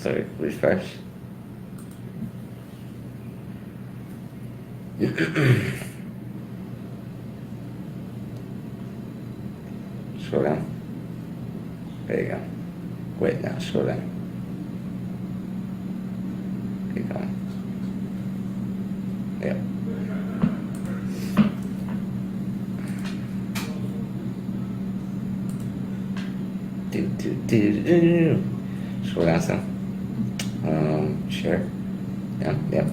Sorry, refresh. Scroll down. There you go. Wait, now scroll down. Keep going. Yep. Do. Scroll down some. Share. Yep.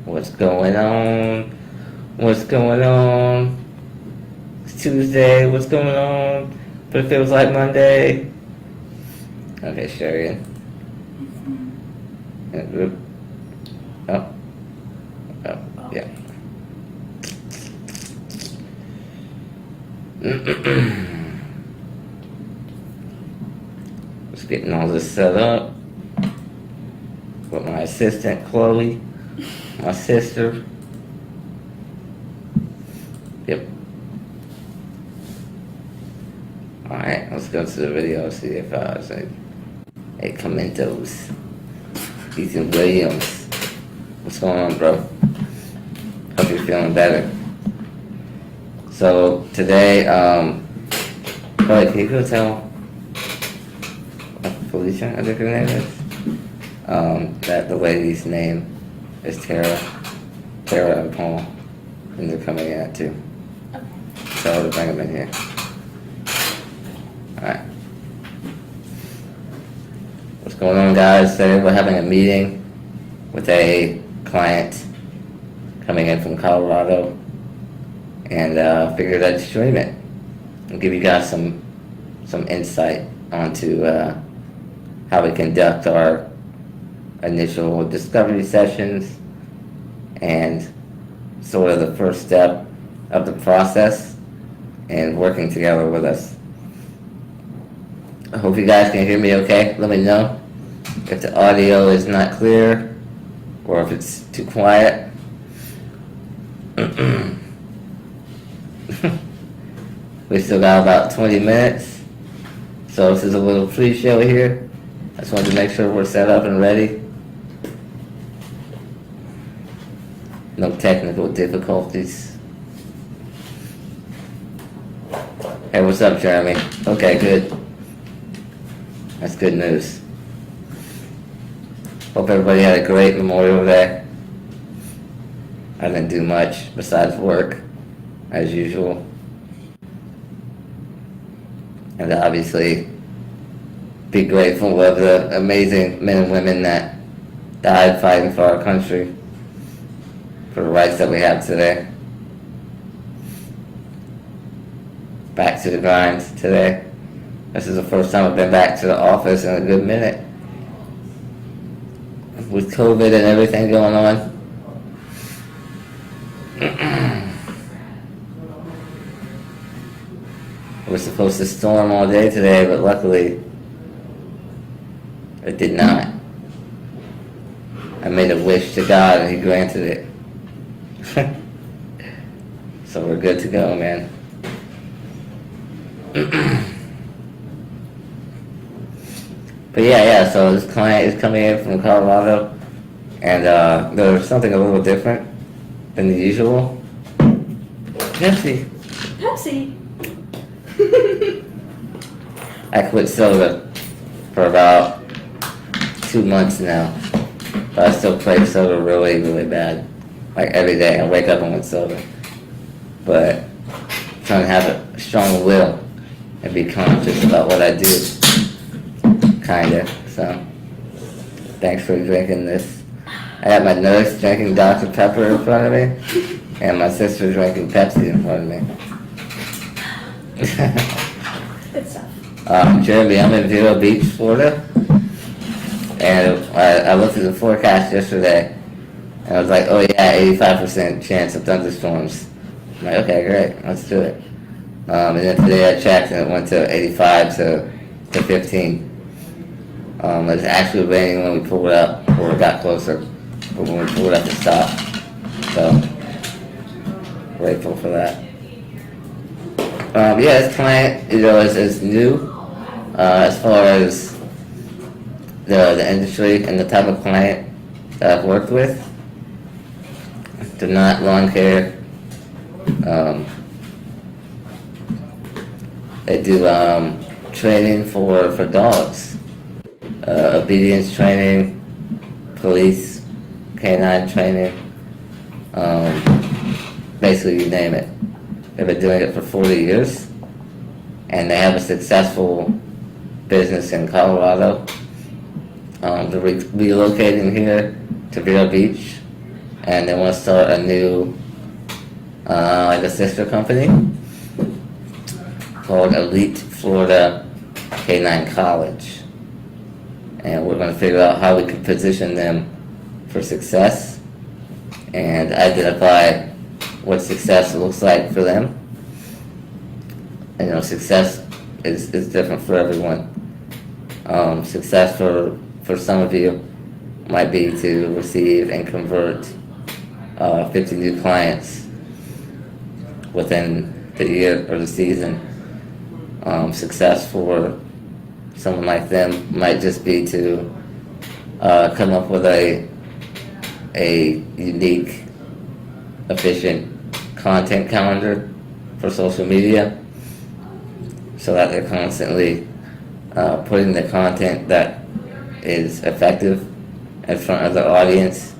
What's going on? What's going on? It's Tuesday. What's going on? But it feels like Monday. Okay, share again. Group. Oh, yeah. Just getting all this set up with my assistant Chloe, my sister. Yep. Alright, let's go to the video, see if say, hey, Comentos. Ethan Williams. What's going on, bro? Hope you're feeling better. So today, Chloe, can you go tell Felicia, I think her name is, that the lady's name is Tara and Paul, and they're coming in too. Okay. Tell her to bring them in here. Alright. What's going on, guys? Today we're having a meeting with a client coming in from Colorado, and figured I'd stream it and give you guys some insight onto how we conduct our initial discovery sessions and sort of the first step of the process and working together with us. I hope you guys can hear me okay. Let me know if the audio is not clear or if it's too quiet. We still got about 20 minutes, so this is a little pre-show here. I just wanted to make sure we're set up and ready. No technical difficulties. Hey, what's up, Jeremy? Okay, good. That's good news. Hope everybody had a great Memorial Day. I didn't do much besides work, as usual. And obviously, be grateful of the amazing men and women that died fighting for our country, for the rights that we have today. Back to the grind today. This is the first time I've been back to the office in a good minute. With COVID and everything going on. We're supposed to storm all day today, but luckily it did not. I made a wish to God and He granted it. So we're good to go, man. But yeah, so this client is coming in from Colorado, and there's something a little different than the usual. Pepsi. I quit soda for about 2 months now, but I still crave soda really, really bad. Like every day, I wake up and want soda. But I'm trying to have a strong will and be conscious about what I do. Kinda. So, thanks for drinking this. I got my nurse drinking Dr. Pepper in front of me, and my sister drinking Pepsi in front of me. Good stuff. Jeremy, I'm in Vero Beach, Florida, and I looked at the forecast yesterday, and I was like, oh yeah, 85% chance of thunderstorms. I'm like, okay, great, let's do it. And then today I checked, and it went to 85 to 15. It was actually raining when we pulled up, or it got closer, but when we pulled up, it stopped. So, grateful for that. Yeah, this client, is new as far as the industry and the type of client that I've worked with. They're not lawn care. They do training for dogs, obedience training, police, canine training, basically you name it. They've been doing it for 40 years, and they have a successful business in Colorado. They're relocating here to Vero Beach, and they want to start a new, like a sister company called Elite Florida Canine College. And we're going to figure out how we can position them for success and identify what success looks like for them. And success is different for everyone. Success for some of you might be to receive and convert 50 new clients within the year or the season. Success for someone like them might just be to come up with a unique, efficient content calendar for social media, so that they're constantly putting the content that is effective in front of the audience.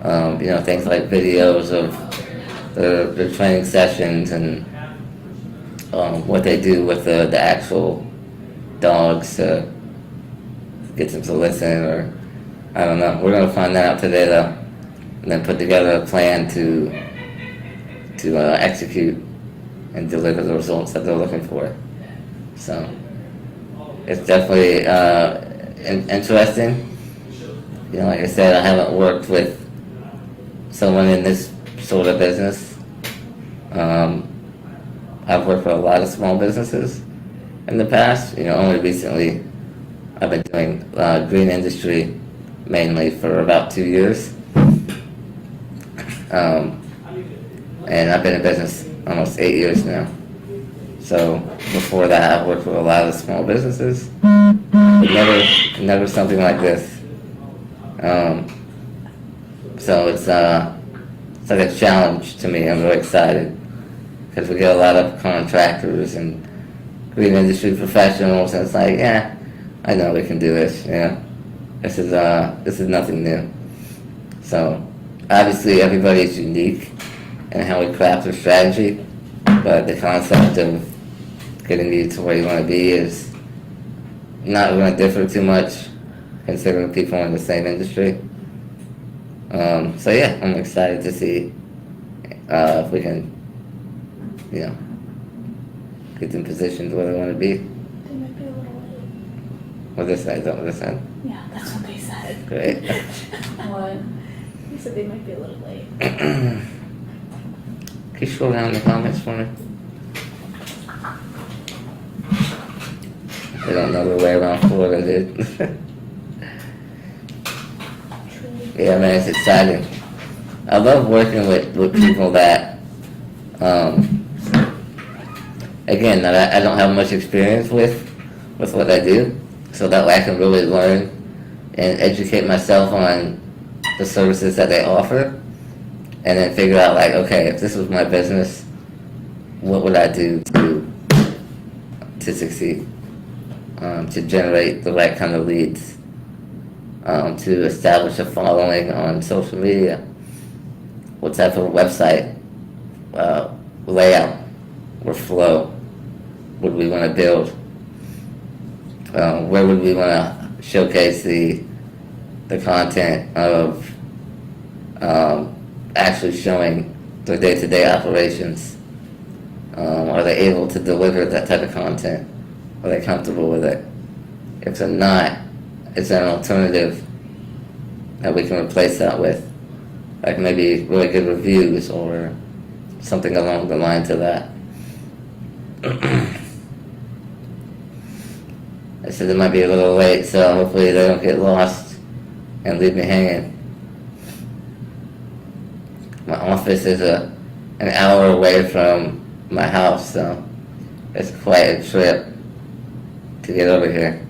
Things like videos of the training sessions and what they do with the actual dogs to get them to listen, or I don't know. We're going to find that out today, though, and then put together a plan to execute and deliver the results that they're looking for. So it's definitely interesting. Like I said, I haven't worked with someone in this sort of business. I've worked for a lot of small businesses in the past. Only recently I've been doing green industry mainly for about 2 years. And I've been in business almost 8 years now. So before that, I've worked with a lot of small businesses, but never something like this. So it's like a challenge to me. I'm really excited because we get a lot of contractors and green industry professionals, and it's like, yeah, I know we can do this. This is nothing new. So obviously everybody is unique in how we craft our strategy, but the concept of getting you to where you want to be is not going to differ too much, considering people in the same industry. So yeah, I'm excited to see if we can, get them positioned where they want to be. They might be a little late. What they say? Is that what they said? Yeah, that's what they said. Great. What? They said they might be a little late. Can you scroll down in the comments for me? They don't know the way around Florida, dude. Yeah, man, it's exciting. I love working with people that, again, that I don't have much experience with what I do, so that way I can really learn and educate myself on the services that they offer, and then figure out, like, okay, if this was my business, what would I do to succeed, to generate the right kind of leads, to establish a following on social media, what type of website layout or flow would we want to build, where would we want to showcase the content of actually showing their day-to-day operations. Are they able to deliver that type of content? Are they comfortable with it? If they're not, is there an alternative that we can replace that with? Like maybe really good reviews or something along the lines of that. I said it might be a little late, so hopefully they don't get lost and leave me hanging. My office is an hour away from my house, so it's quite a trip to get over here.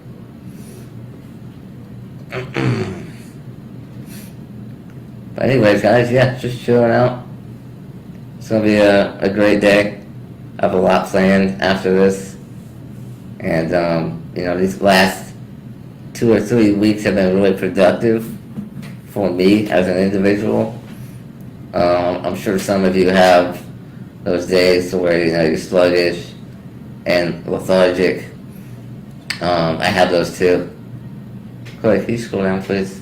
But anyways, guys, yeah, just chilling out. It's gonna be a great day. I have a lot planned after this, and these last 2 or 3 weeks have been really productive for me as an individual. I'm sure some of you have those days where you're sluggish and lethargic. I have those too. Chloe, can you scroll down, please?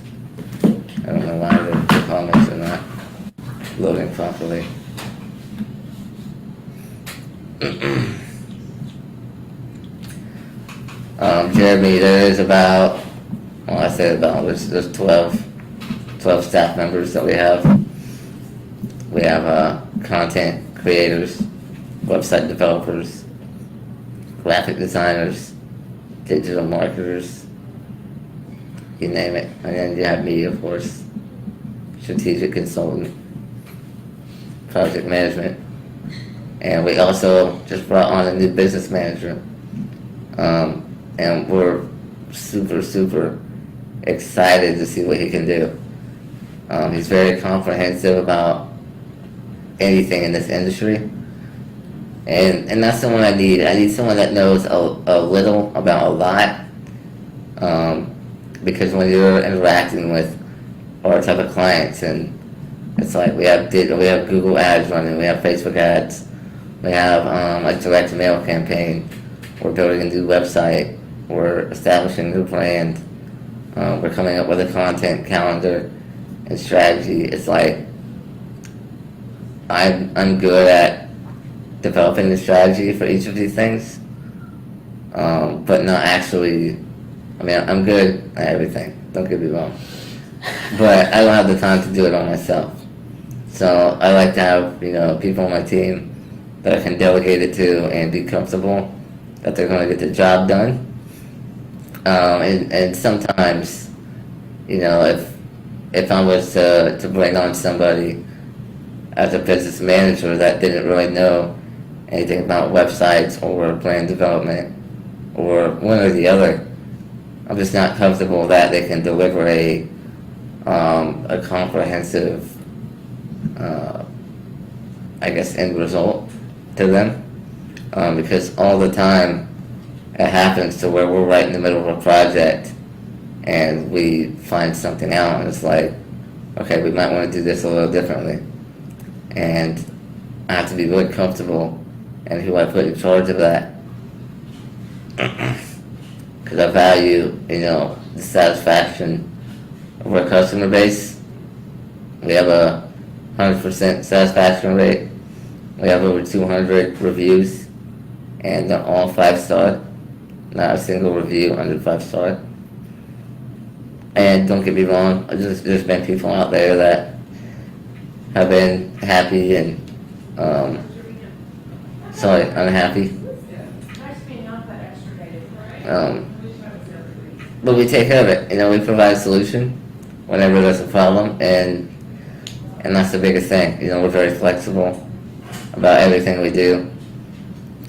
I don't know why the comments are not loading properly. Jeremy, there's there's 12 staff members that we have. We have content creators, website developers, graphic designers, digital marketers, you name it. And then you have me, of course, strategic consultant, project management. And we also just brought on a new business manager. And we're super, super excited to see what he can do. He's very comprehensive about anything in this industry. And that's someone I need. I need someone that knows a little about a lot. Because when you're interacting with our type of clients, and it's like we have Google ads running, we have Facebook ads, we have a direct mail campaign, we're building a new website, we're establishing a new brand, we're coming up with a content calendar and strategy. It's like I'm good at developing the strategy for each of these things, but not actually. I mean, I'm good at everything, don't get me wrong, but I don't have the time to do it on myself. So I like to have, people on my team that I can delegate it to and be comfortable that they're going to get the job done. And sometimes, if I was to bring on somebody as a business manager that didn't really know anything about websites or brand development or one or the other, I'm just not comfortable that they can deliver a comprehensive, end result to them. Because all the time it happens to where we're right in the middle of a project and we find something out and it's like, okay, we might want to do this a little differently. And I have to be really comfortable in who I put in charge of that. Because I value, the satisfaction of our customer base. We have a 100% satisfaction rate. We have over 200 reviews, and they're all 5-star. Not a single review under 5-star. And don't get me wrong, there's been people out there that have been happy and unhappy. But we take care of it. We provide a solution whenever there's a problem, and that's the biggest thing. We're very flexible about everything we do.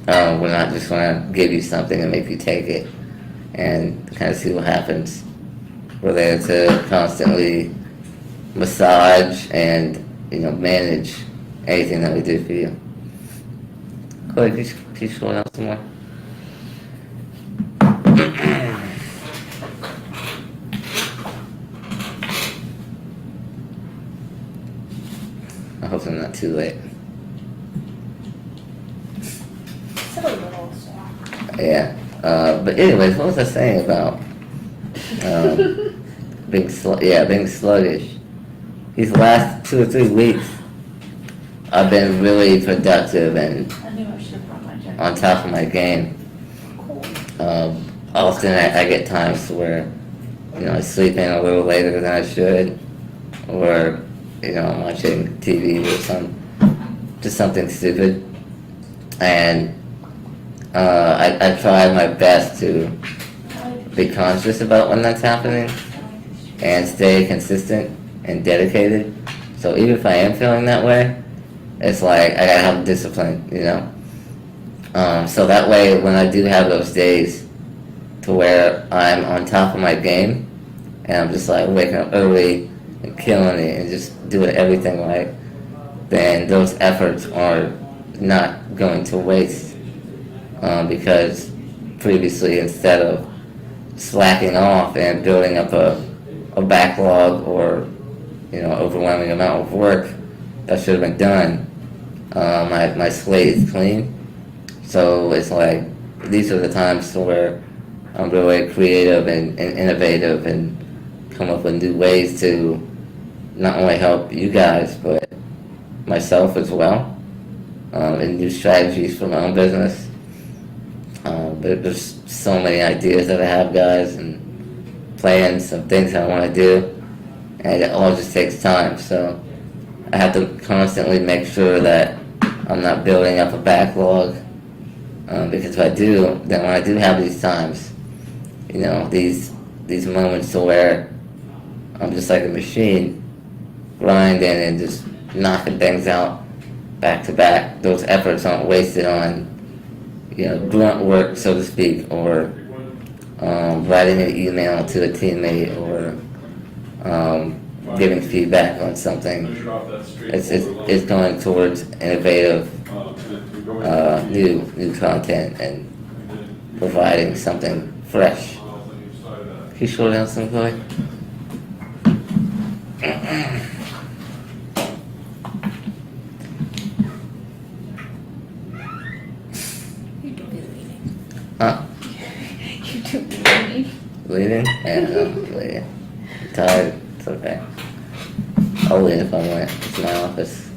We're not just going to give you something and make you take it and kind of see what happens. We're there to constantly massage and manage anything that we do for you. Chloe, can you scroll down some more? I hope I'm not too late. Yeah. But anyways, what was I saying about being sluggish? These last 2 or 3 weeks, I've been really productive and on top of my game. Often I get times where, I sleep in a little later than I should, or, I'm watching TV or just something stupid. And I try my best to be conscious about when that's happening and stay consistent and dedicated. So even if I am feeling that way, it's like I gotta have discipline, So that way, when I do have those days to where I'm on top of my game, and I'm just like waking up early and killing it and just doing everything right, then those efforts are not going to waste. Because previously, instead of slacking off and building up a backlog or overwhelming amount of work that should have been done, my slate is clean. So it's like these are the times where I'm really creative and innovative and come up with new ways to not only help you guys but myself as well, and new strategies for my own business. But there's so many ideas that I have, guys, and plans of things I want to do, and it all just takes time. So I have to constantly make sure that I'm not building up a backlog, because if I do, then when I do have these times, these moments to where I'm just like a machine, grinding and just knocking things out back to back. Those efforts aren't wasted on, grunt work, so to speak, or writing an email to a teammate, or giving feedback on something. It's going towards innovative, new content and providing something fresh. Can you slow down some, Chloe? Huh? You do be leaning. Leaving? Yeah, I'm leaving. I'm tired. It's okay. I'll leave if I want. It's my office.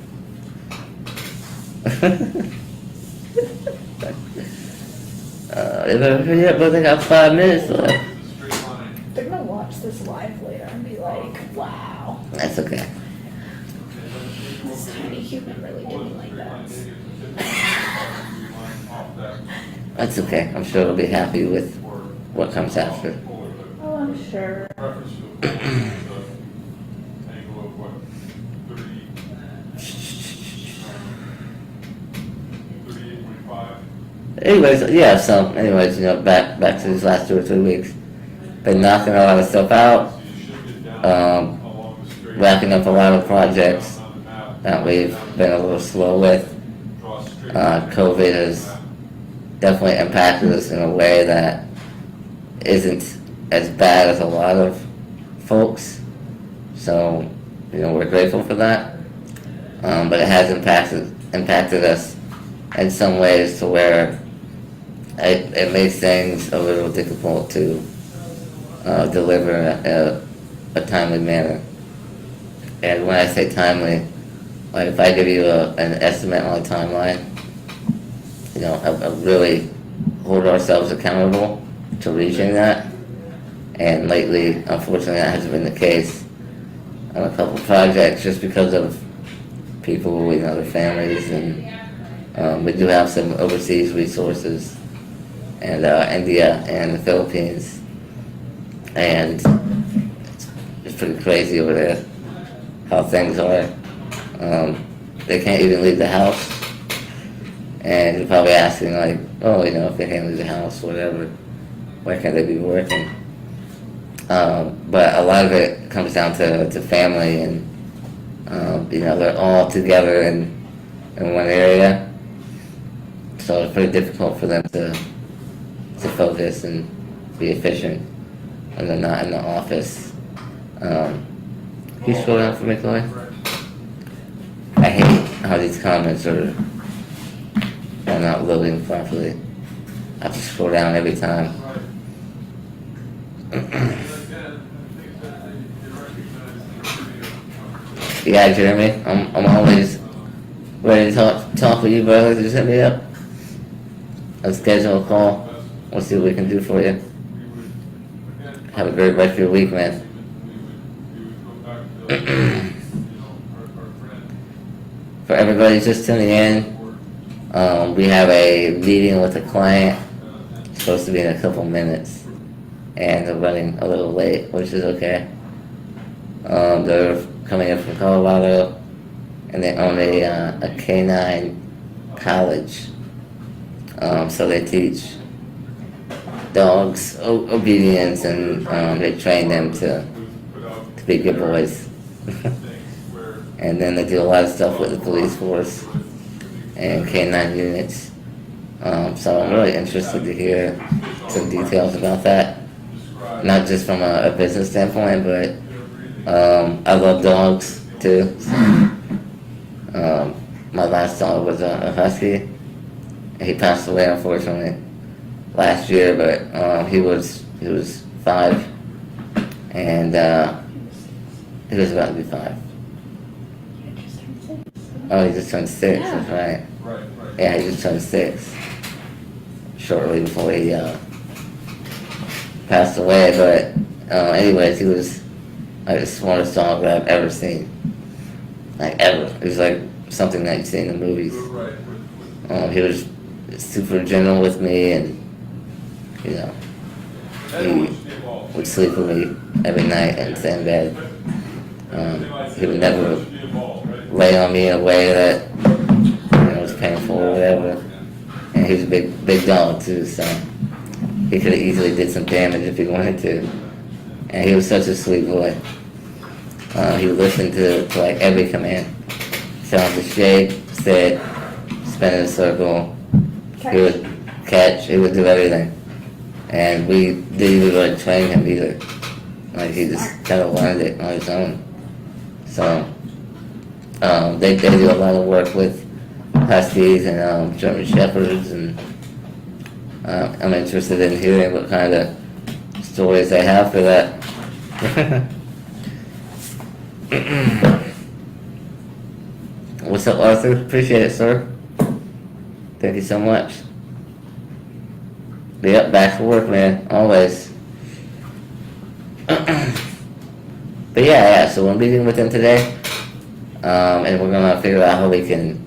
Yeah, but I got 5 minutes left. They're gonna watch this live later and be like, wow, That's okay. this tiny human really did me like that. That's okay. I'm sure it'll be happy with what comes after. Oh, I'm sure. Anyways, yeah, so anyways, back to these last 2 or 3 weeks. Been knocking a lot of stuff out. Wrapping up a lot of projects that we've been a little slow with. COVID has definitely impacted us in a way that isn't as bad as a lot of folks. So, we're grateful for that. But it has impacted us in some ways to where it makes things a little difficult to deliver a timely manner. And when I say timely, like if I give you an estimate on a timeline, I really hold ourselves accountable to reaching that. And lately, unfortunately, that hasn't been the case on a couple projects just because of people, their families, and we do have some overseas resources, and India and the Philippines, and it's pretty crazy over there how things are. They can't even leave the house, and you're probably asking like, oh, if they can't leave the house, whatever, why can't they be working? But a lot of it comes down to family, and they're all together in one area, so it's pretty difficult for them to focus and be efficient when they're not in the office. Can you scroll down for me, Chloe? I hate how these comments are not loading properly. I have to scroll down every time. Yeah, Jeremy, I'm always ready to talk with you, brother. Just hit me up. Let's schedule a call. We'll see what we can do for you. Have a great rest of your week, man. For everybody just tuning in, we have a meeting with a client. It's supposed to be in a couple minutes, and they're running a little late, which is okay. They're coming in from Colorado, and they own a canine college. So they teach dogs obedience, and they train them to be good boys. And then they do a lot of stuff with the police force and canine units. So I'm really interested to hear some details about that. Not just from a business standpoint, but I love dogs too. My last dog was a husky. He passed away, unfortunately, last year, but he was 5, and he was about to be 5. Oh, he just turned 6. Yeah. That's right. Yeah, he just turned 6 shortly before he passed away. But anyways, he was like the smartest dog that I've ever seen, like ever. He was like something that you see in the movies. He was super gentle with me, and you know, he would sleep with me every night in the same bed. He would never lay on me in a way that was painful or whatever. And he was a big dog too, so he could have easily did some damage if he wanted to. And he was such a sweet boy. He would listen to like every command. Tell him to shake, sit, spin in a circle. He would catch. He would do everything. And we didn't even really train him either. Like he just kind of learned it on his own. So they do a lot of work with huskies and German shepherds, and I'm interested in hearing what kind of stories they have for that. What's up, Arthur? Appreciate it, sir. Thank you so much. Yep, back to work, man. Always. But yeah, so we're meeting with them today. And we're gonna figure out how we can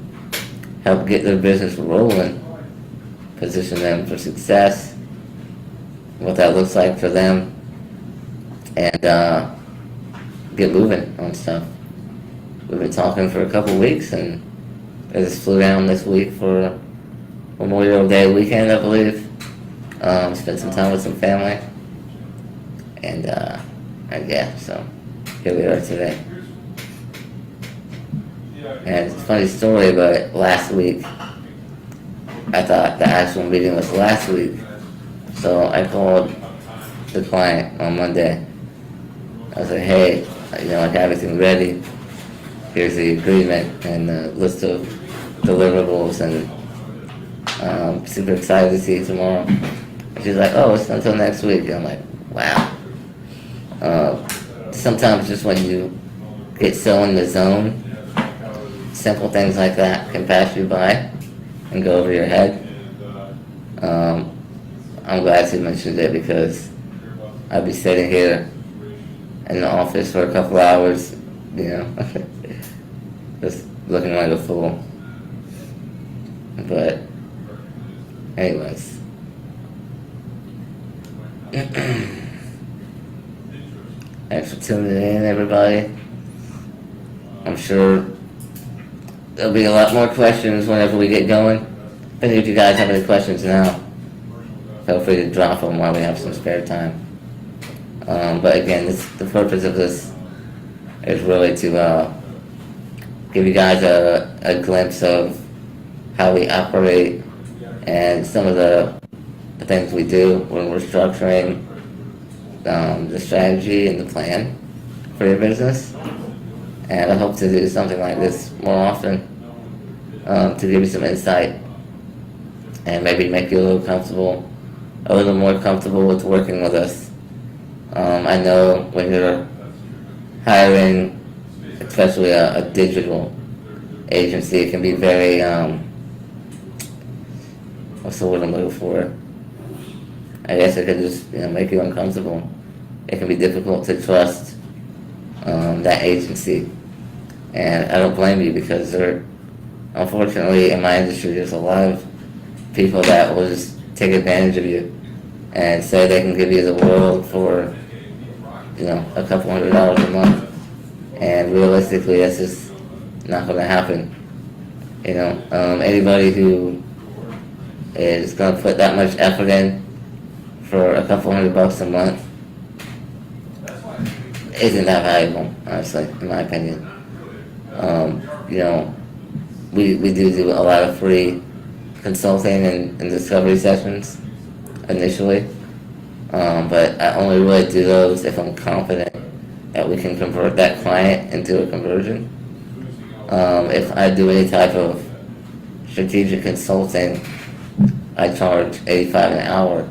help get their business rolling, position them for success, what that looks like for them, and get moving on stuff. We've been talking for a couple weeks, and I just flew down this week for Memorial Day weekend, I believe. Spent some time with some family, and yeah, so here we are today. And it's a funny story, but last week, I thought the actual meeting was last week. So I called the client on Monday. I was like, hey, I got everything ready. Here's the agreement and the list of deliverables, and super excited to see you tomorrow. And she's like, oh, it's not until next week. And I'm like, wow. Sometimes just when you get so in the zone, simple things like that can pass you by and go over your head. I'm glad you mentioned it, because I'd be sitting here in the office for a couple hours, just looking like a fool. But anyways. Thanks for tuning in, everybody. I'm sure there'll be a lot more questions whenever we get going. If any of you guys have any questions now, feel free to drop them while we have some spare time. But again, the purpose of this is really to give you guys a glimpse of how we operate and some of the things we do when we're structuring the strategy and the plan for your business. And I hope to do something like this more often, to give you some insight and maybe make you a little more comfortable with working with us. I know when you're hiring, especially a digital agency, it can be very, what's the word I'm looking for? I guess it can just make you uncomfortable. It can be difficult to trust that agency. And I don't blame you, because unfortunately in my industry, there's a lot of people that will just take advantage of you and say they can give you the world for, a couple $100 a month. And realistically, that's just not going to happen. Anybody who is going to put that much effort in for a couple $100 a month isn't that valuable, honestly, in my opinion. You know, we do a lot of free consulting and discovery sessions initially, but I only really do those if I'm confident that we can convert that client into a conversion. If I do any type of strategic consulting, I charge $85 an hour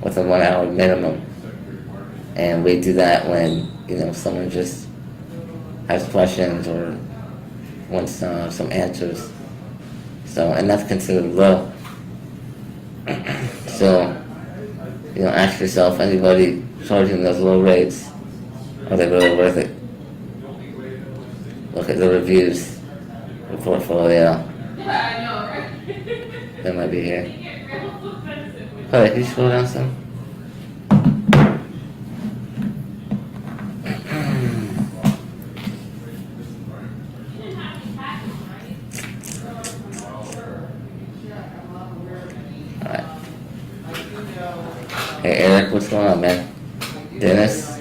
with a 1 hour minimum. And we do that when, you know, someone just has questions or wants some answers. So, and that's considered low. So, you know, ask yourself, anybody charging those low rates, are they really worth it? Look at the reviews, the portfolio. They might be here. Hey, can you scroll down some? Alright. Hey Eric, what's going on, man? Dennis?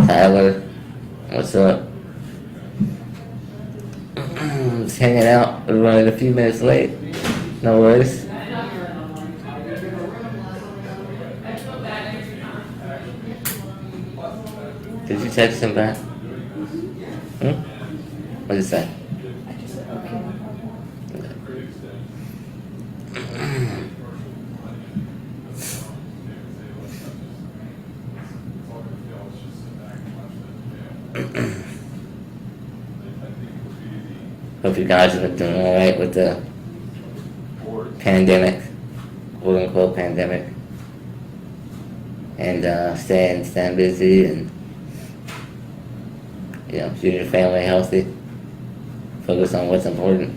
Tyler? What's up? Just hanging out. We're running a few minutes late. No worries. Did you text him back? What did you say? I just said, okay, no problem. Hope you guys have been doing alright with the pandemic, quote unquote pandemic, and staying busy and, you know, keep your family healthy. Focus on what's important.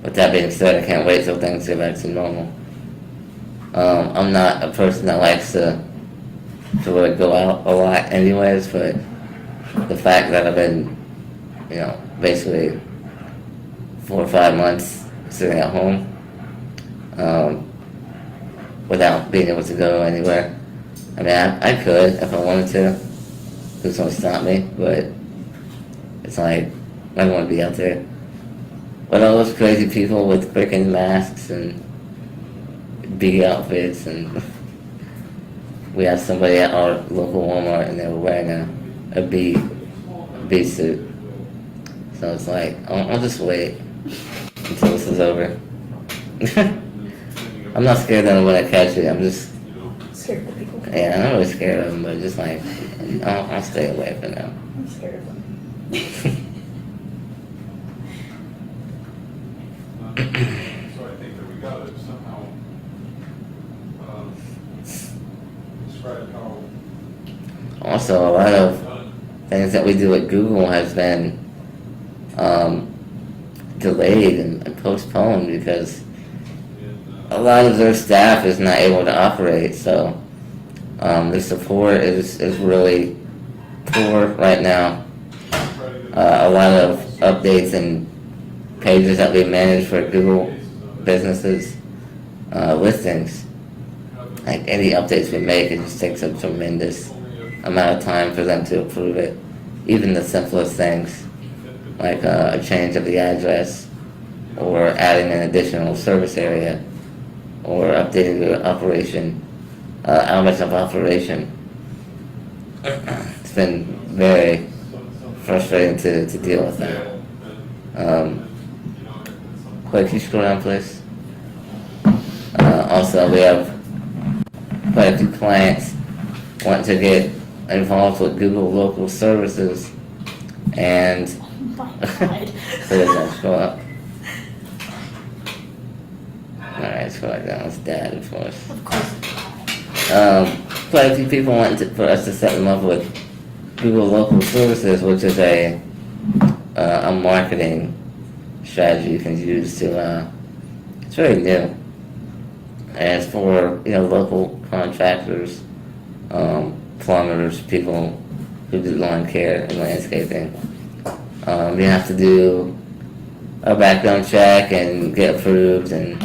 With that being said, I can't wait till things get back to normal. I'm not a person that likes to really go out a lot anyways, but the fact that I've been, you know, basically 4 or 5 months sitting at home, without being able to go anywhere. I mean, I could if I wanted to. Who's gonna stop me? But it's like, I don't want to be out there with all those crazy people with freaking masks and big outfits, and we had somebody at our local Walmart and they were wearing a bee suit. So it's like, I'll just wait until this is over. I'm not scared that I'm gonna catch it. I'm just Scared of the people. yeah, I'm not really scared of them, but just like I'll stay away for now. I'm scared of them. So I think that we gotta somehow describe how Also, a lot of things that we do at Google has been delayed and postponed because a lot of their staff is not able to operate. So the support is really poor right now. A lot of updates and pages that we manage for Google businesses listings, like any updates we make, it just takes a tremendous amount of time for them to approve it. Even the simplest things, like a change of the address, or adding an additional service area, or updating the operation, hours of operation. It's been very frustrating to deal with that. Quick, can you scroll down, please? Also, we have quite a few clients want to get involved with Google local services, and Oh my god. so does that scroll up? Alright, scroll right down. It's dad, of course. Of course. Quite a few people want for us to set them up with Google local services, which is a marketing strategy you can use to. It's very new, and it's for local contractors, plumbers, people who do lawn care and landscaping. You have to do a background check and get approved, and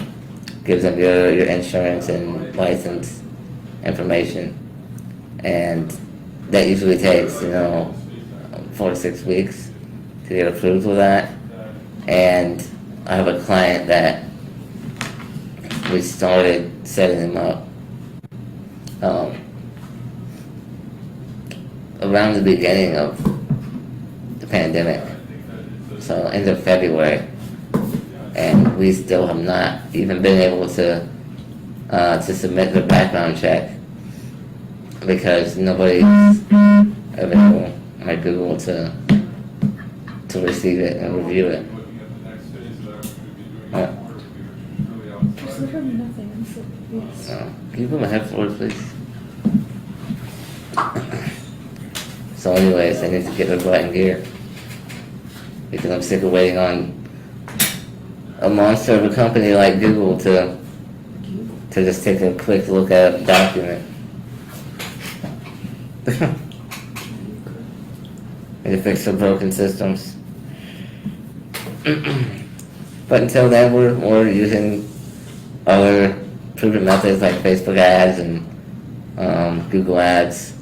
gives them your insurance and license information. And that usually takes, 4 to 6 weeks to get approved with that. And I have a client that we started setting him up around the beginning of the pandemic, so end of February, and we still have not even been able to submit the background check because nobody's available at Google to receive it and review it. There's literally nothing. I'm so confused. Can you put my head forward, please? So anyways, I need to get their butt in gear because I'm sick of waiting on a monster of a company like Google to just take a quick look at a document. Need to fix some broken systems. But until then, we're using other proven methods like Facebook ads and Google ads.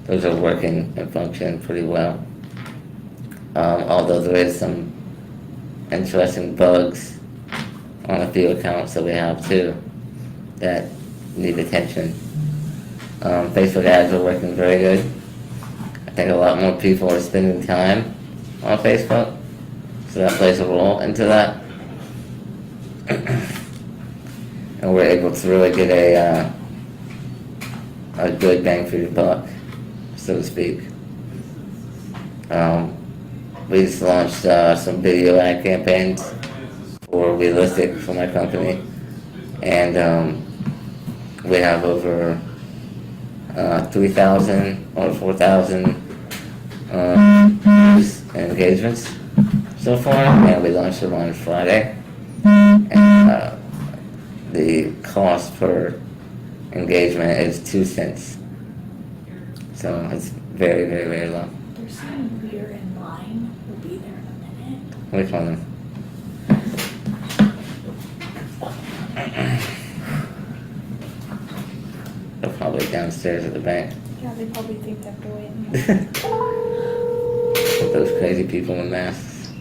Those are working and functioning pretty well. Although there is some interesting bugs on a few accounts that we have too that need attention. Facebook ads are working very good. I think a lot more people are spending time on Facebook, so that plays a role into that. And we're able to really get a good bang for your buck, so to speak. We just launched some video ad campaigns for Realistic for my company, and we have over 3,000 or 4,000 views and engagements so far, and we launched them on Friday. And the cost per engagement is 2 cents, so it's very, very, very low. There's someone weird in line. We'll be there in a minute. Which one? They're probably downstairs at the bank. Yeah, they probably think that they're waiting. Those crazy people in masks.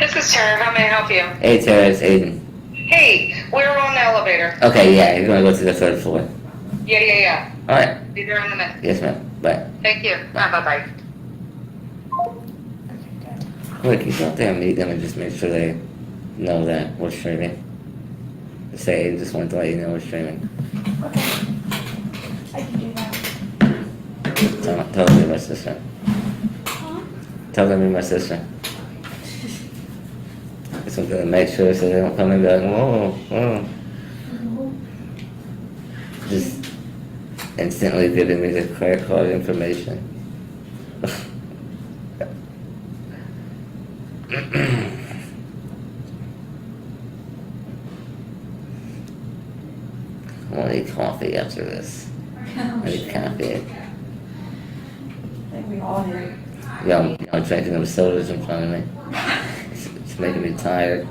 This is Tara. How may I help you? Hey Tara, it's Aiden. Hey, we're on the elevator. Okay, yeah, you're gonna go to the 3rd floor. Yeah. Alright, Be there in a minute. yes ma'am, bye. Thank you. Bye-bye. Quick, you go out there and meet them and just make sure they know that we're streaming. Just say, Aiden just wanted to let you know we're streaming. Okay. I can do that. Tell them you're my sister. Huh? Tell them you're my sister. Just want to make sure so they don't come and be like, whoa. Just instantly giving me the credit card information. I need coffee after this. I need coffee. I think we all do. I'm drinking them sodas in front of me. It's making me tired.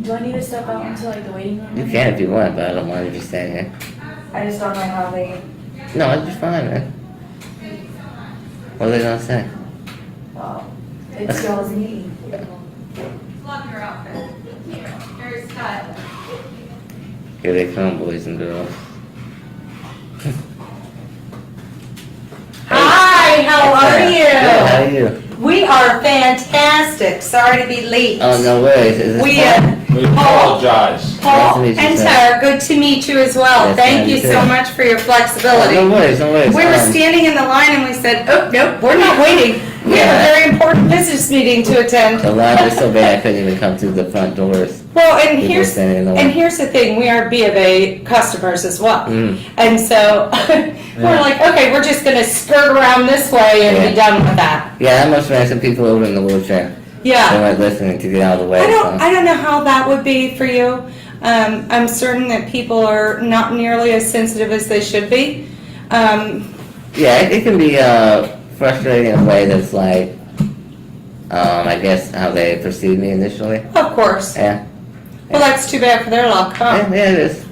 Do I need to step out into like the waiting room? You can if you want, but I don't mind if you stay here. I just don't know how they. No, it's just fine, man. What are they gonna say? Well, it's y'all's meeting. Love your outfit. Very stylish. Here they come, boys and girls. Hi, how are Good, you? how are you? We are fantastic. Sorry to be late. Oh, no worries. Is this We, fun? We apologize. Paul Nice to meet you, and sir. Tara, good to meet you as well. Yes, Thank ma'am, you you so too. much for your Oh, flexibility. no worries, no worries. We were standing in the line and we said, oh, nope, we're not waiting. We have a Yeah. very important business meeting to attend. The line was so bad I couldn't even come through the front doors. Well, and People here's standing in the line. the thing, we are B of A customers as well. Mm. And so we're like, okay, we're just gonna skirt around this way and be Yeah. done with that. Yeah, I must ran some people over in the wheelchair. They Yeah. weren't listening to get out of the way. I so. don't know how that would be for you. I'm certain that people are not nearly as sensitive as they should be. Yeah, it can be frustrating in a way that's like, I guess how they perceived me initially. Of course. Yeah. Well, that's too bad for their luck, huh? Yeah, it is.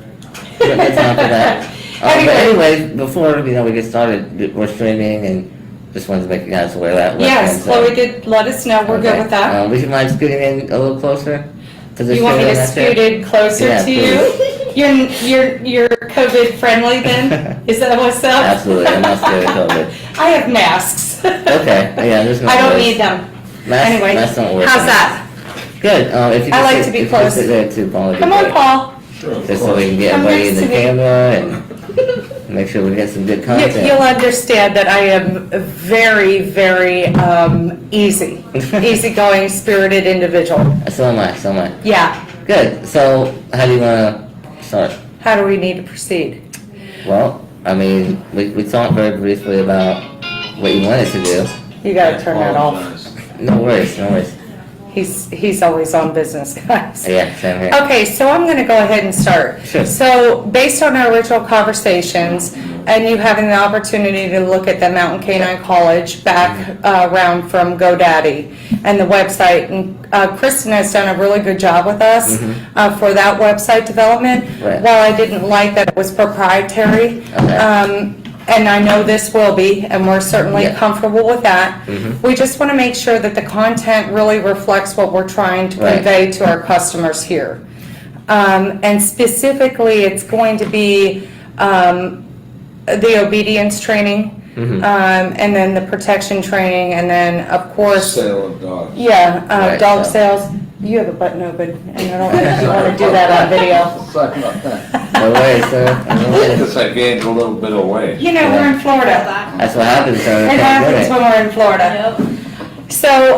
Good time for that. But anyway, before we get started, we're streaming and just wanted to make you guys aware of that. Yes, Chloe did let us know. We're good with that. Would you mind scooting in a little closer to the You want me to stream? scoot in closer Yeah, to you? You're COVID friendly then? Is that what's up? Absolutely, I'm not scared of COVID. I have masks. Okay, yeah, there's no I don't worries. need them. Masks, Anyway, masks don't work. how's that? Good. If you I could like sit, to be if you close. could sit there too, Paul. it'd be Come on, great. Paul. Just so we can get Come everybody in next the to me. camera and make sure we get some good content. You'll understand that I am a very, very easygoing, spirited individual. So am I. So am I. Yeah. Good. So how do you want to start? How do we need to proceed? Well, I mean, we talked very briefly about what you wanted to do. You gotta turn that off. No worries. No worries. He's always on business, guys. Yeah, same here. Okay, so I'm going to go ahead and start. Sure. So, based on our original conversations, and you having the opportunity to look at the Mountain Canine College back around from GoDaddy and the website, and Kristen has done a really good job with us for that website development. Right. While I didn't like that it was proprietary, and I know this will be, and we're certainly Yeah. comfortable with that. We just want to make sure that the content really reflects what we're trying to Right. convey to our customers here. And specifically, it's going to be the obedience training, and then the protection training, and then, of course, Sale of dogs. yeah, Right, dog so- sales. You have a button open, and I don't think you want to do that on video. Sorry about that. No worries, sir. No worries. Because I gained a little bit of weight. You know, we're in Florida. That's what happens, sir. It happens when we're in Florida. So,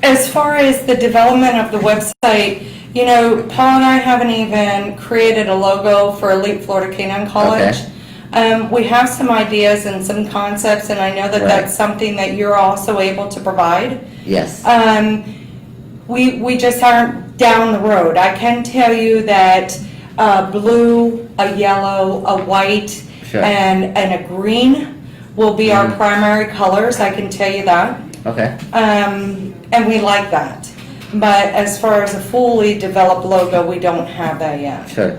as far as the development of the website, you know, Paul and I haven't even created a logo for Elite Florida Canine College. We have some ideas and some concepts, and I know that Right. that's something that you're also able to provide. Yes. We just aren't down the road. I can tell you that blue, a yellow, a white, Sure. and a green will be our primary colors, I can tell you that. Okay. And we like that. But as far as a fully developed logo, we don't have that yet. Sure.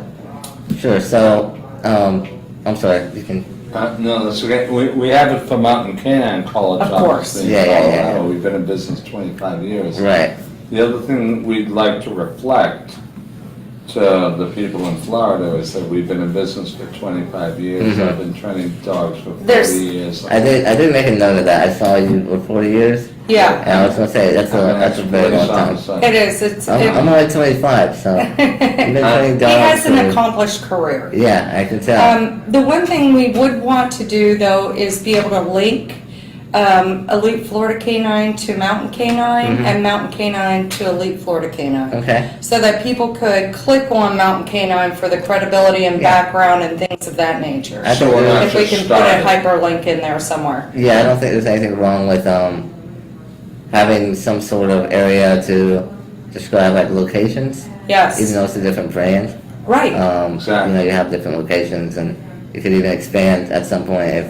Sure. So, I'm sorry. You can. No, that's okay. We have it for Mountain Canine College, Of course. obviously, in Yeah, yeah, yeah, Colorado. We've been in business 25 years. Right. The other thing we'd like to reflect to the people in Florida is that we've been in business for 25 years. I've been training dogs for 40 There's- years. I did make a note of that. I saw you were 40 years. Yeah, And I was gonna say that's a very long time. it is. I'm only 25, so I've been training He dogs. has an for- accomplished career. Yeah, I can tell. The one thing we would want to do, though, is be able to link Elite Florida Canine to Mountain Canine and Mountain Canine to Elite Florida Canine. Okay. So that people could click on Mountain Canine for the credibility and Yeah. background and things of that nature. I So think we're we're- not If we just can put a starting. hyperlink in there somewhere. Yeah, I don't think there's anything wrong with having some sort of area to describe like locations, Yes, even though it's a different brand. right. Exactly. You know, you have different locations, and you could even expand at some point if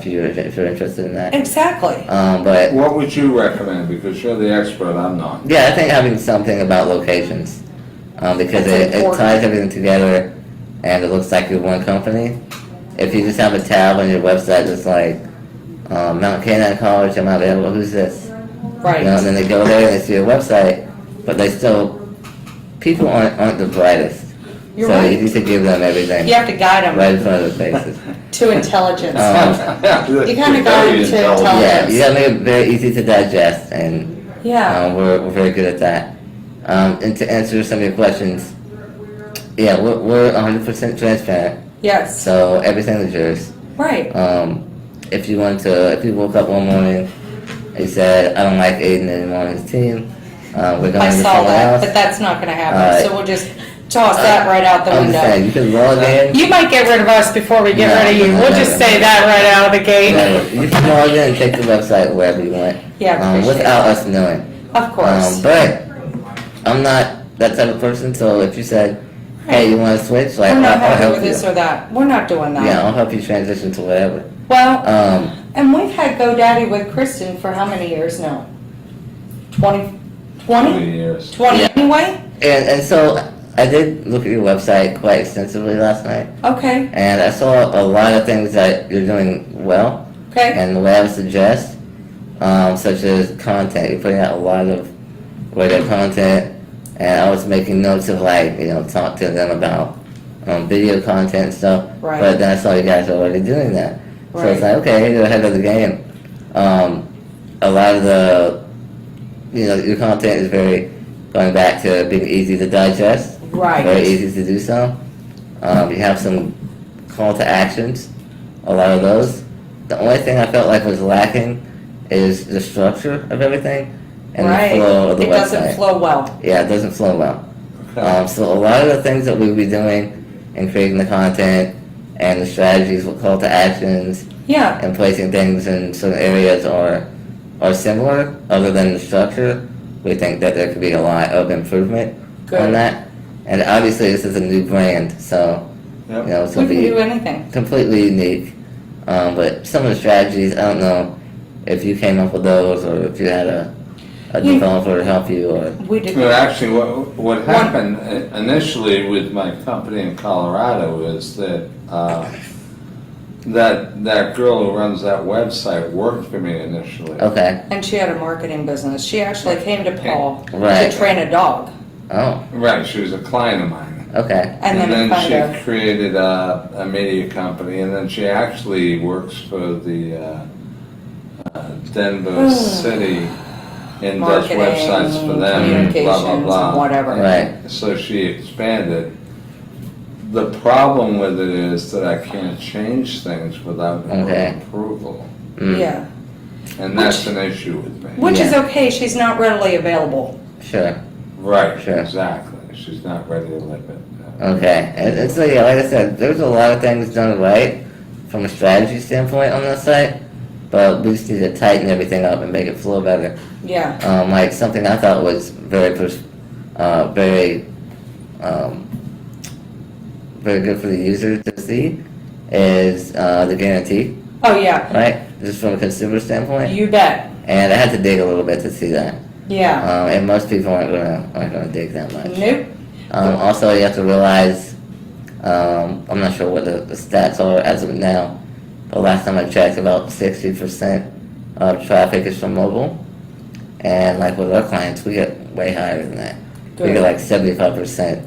you're interested in that. Exactly. But What would you recommend? Because you're the expert, I'm not. yeah, I think having something about locations, because That's it important. ties everything together, and it looks like you're one company. If you just have a tab on your website that's like Mountain Canine College, I'm available. Who's this? Right. You know, and then they go there and they see your website, but people aren't the brightest. You're so right. you need to give them everything You have to guide them right in front of their faces. to intelligence. You kinda got into Yeah, intelligence. you gotta make it very easy to digest, and Yeah. we're very good at that. And to answer some of your questions, yeah, we're 100% transparent, Yes. so everything is yours. Right. If you woke up one morning and you said, I don't like Aiden anymore on his team, we're going I to saw someone that, else. but that's not going to happen. Alright. So we'll just toss that right out the I'm just saying, window. you can log in. You might get rid of us before we get No, rid of you. no, We'll no, just no. say that right out of the gate. You can log in and take the website wherever you want. Yeah, appreciate without that. us knowing. Of course. But I'm not that type of person, so if you said, hey, you want to switch, like, We're not I'll happy help with you. this or that. We're not doing that. Yeah, I'll help you transition to whatever. Well, Um, and we've had GoDaddy with Kristen for how many years now? 20 years. 20 Yeah. anyway? And so I did look at your website quite extensively last night, Okay, and I saw a lot of things that you're doing well, okay, and the way I would suggest, such as content. You're putting out a lot of radio content, and I was making notes of talk to them about video content and stuff. Right. But then I saw you guys were already doing that, so it's Right. like, okay, you're ahead of the game. A lot of your content is going back to being easy to digest. right. Very easy to do so. You have some call to actions, a lot of those. The only thing I felt like was lacking is the structure of everything and Right. the flow of the It website. doesn't flow well. Yeah, it doesn't flow well. Okay. So a lot of the things that we'll be doing in creating the content and the strategies with call to actions Yeah, and placing things in certain areas are similar, other than the structure. We think that there could be a lot of improvement Good. on that. And obviously this is a new brand, so Yep. it's we going to can be do anything. completely unique. But some of the strategies, I don't know if you came up with those or if you had a You- developer to help you or... We did. Well, actually, what happened initially with my company in Colorado is that that girl who runs that website worked for me initially. Okay. And she had a marketing business. She actually came to Paul Right. to train a dog. Oh, Right, she was a client of mine. okay. And then kind she of, created a media company, and then she actually works for the Denver City and does marketing, websites for them, communications, blah, blah, blah. and whatever. Right. So she expanded. The problem with it is that I can't change things without her Okay. approval. Mm, Yeah, And that's an issue with me. which is Yeah. okay. She's not readily available. Sure. Right, Sure. exactly. She's not ready to live it. Okay. And so, yeah, like I said, there's a lot of things done right from a strategy standpoint on the site, but we just need to tighten everything up and make it flow better. Yeah, Like something I thought was very good for the user to see is the guarantee, oh yeah, right? Just from a consumer standpoint. you bet. And I had to dig a little bit to see that. Yeah, And most people aren't gonna dig that much. nope, Also, you have to realize, I'm not sure what the stats are as of now, but last time I checked, about 60% of traffic is from mobile. And like with our clients, we get way higher than that. We Good. get like 75%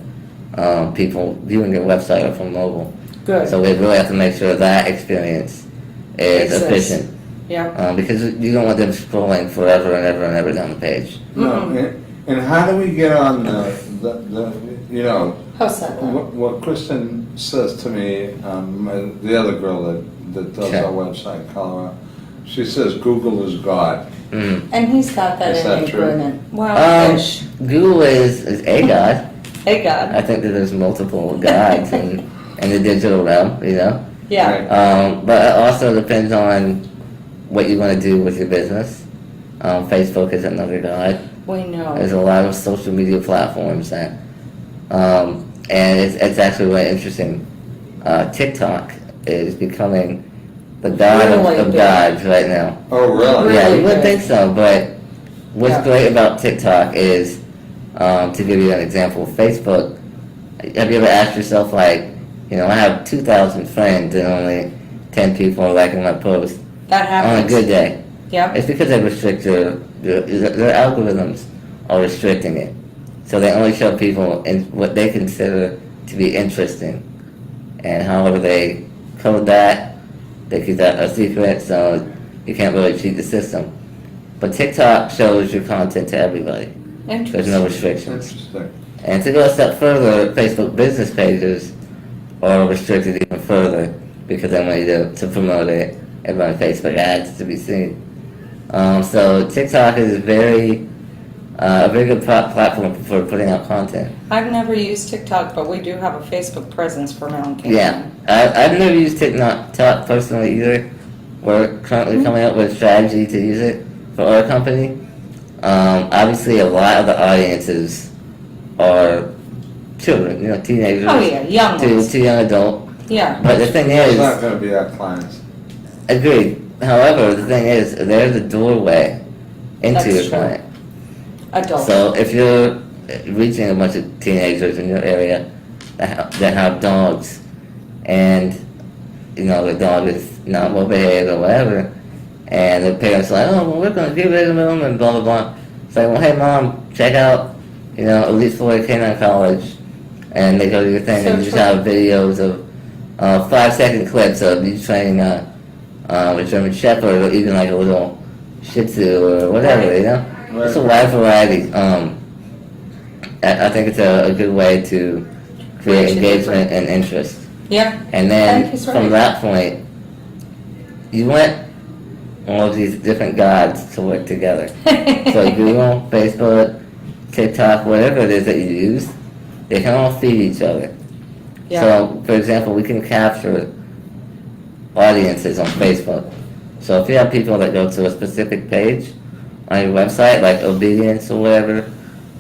people viewing your website are from mobile. good. So we really have to make sure that experience is Exists. efficient. Yeah, Because you don't want them scrolling forever and ever and ever down the page. No, and how do we get on the who said that? what Kristen says to me, the other girl that does Sure. our website in Colorado, she says Google is God. Mm. And he's got that Is in that the true? agreement. Well, ish. Google is a god. Hey God. I think that there's multiple gods in the digital realm, Yeah, Right. But it also depends on what you want to do with your business. Facebook is another god. we know. There's a lot of social media platforms that, and it's actually really interesting. TikTok is becoming the god Really of big. gods right now. Oh, really? Yeah, Really you wouldn't big. think so, but what's Yeah. great about TikTok is, to give you an example, Facebook. Have you ever asked yourself, I have 2,000 friends and only 10 people are liking my post That on a happens. good day? Yep, It's because they restrict their algorithms are restricting it. So they only show people in what they consider to be interesting. And however they code that, they keep that a secret, so you can't really cheat the system. But TikTok shows your content to everybody. There's interesting. no restrictions. Interesting. And to go a step further, Facebook business pages are restricted even further because they want you to promote it and run Facebook ads to be seen. So TikTok is a very good platform for putting out content. I've never used TikTok, but we do have a Facebook presence for Mountain King. Yeah, I've never used TikTok personally either. We're currently coming up with a strategy to use it for our company. Obviously, a lot of the audiences are children, teenagers Oh yeah, young ones. to young adult. Yeah, But the thing It's is, not gonna be our clients. agreed. However, the thing is, they're the doorway into That's your true. client. Adult. So if you're reaching a bunch of teenagers in your area that have dogs, and you know the dog is not well behaved or whatever, and the parents are like, oh, well, we're going to get rid of them and blah blah blah. It's like, well, hey mom, check out, you know, Elite Florida Canine College, and they go to your thing So and just true. have videos of 5-second clips of you training a German Shepherd or even like a little Shih Tzu or whatever, Right. you know. Right. It's a wide variety. I think it's a good way to create Reach a engagement and interest. Yeah. And I then think he's from right. that point, you want all of these different gods to work together. So Google, Facebook, TikTok, whatever it is that you use, they can all feed each other. Yeah. So, for example, we can capture audiences on Facebook. So if you have people that go to a specific page on your website, like obedience or whatever,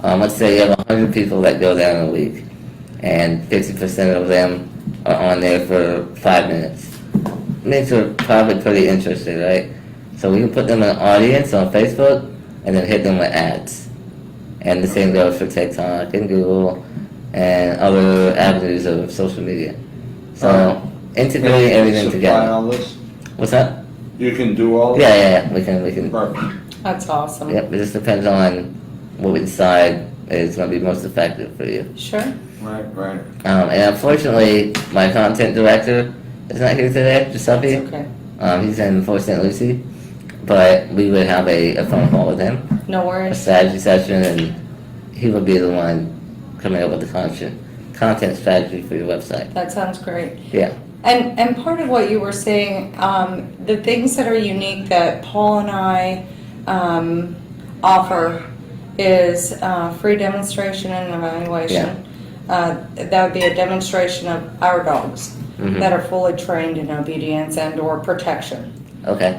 let's say you have 100 people that go there in a week, and 50% of them are on there for 5 minutes. Means they're probably pretty interested, right? So we can put them in an audience on Facebook, and then hit them with ads. And the same goes for TikTok and Google and other avenues of social media. So integrating everything Supply together. all this? What's that? You can do all Yeah, we can. Perfect. That's awesome. Yep, it just depends on what we decide is going to be most effective for you. Sure. Right. And unfortunately, my content director is not here today, Giuseppe. It's okay. He's in Fort St. Lucie, but we would have a phone call with him, No a worries. strategy session, and he would be the one coming up with the content strategy for your website. That sounds great. Yeah. And part of what you were saying, the things that are unique that Paul and I offer is free demonstration and evaluation. That would be a demonstration of our dogs Mhm. that are fully trained in obedience and or protection. Okay.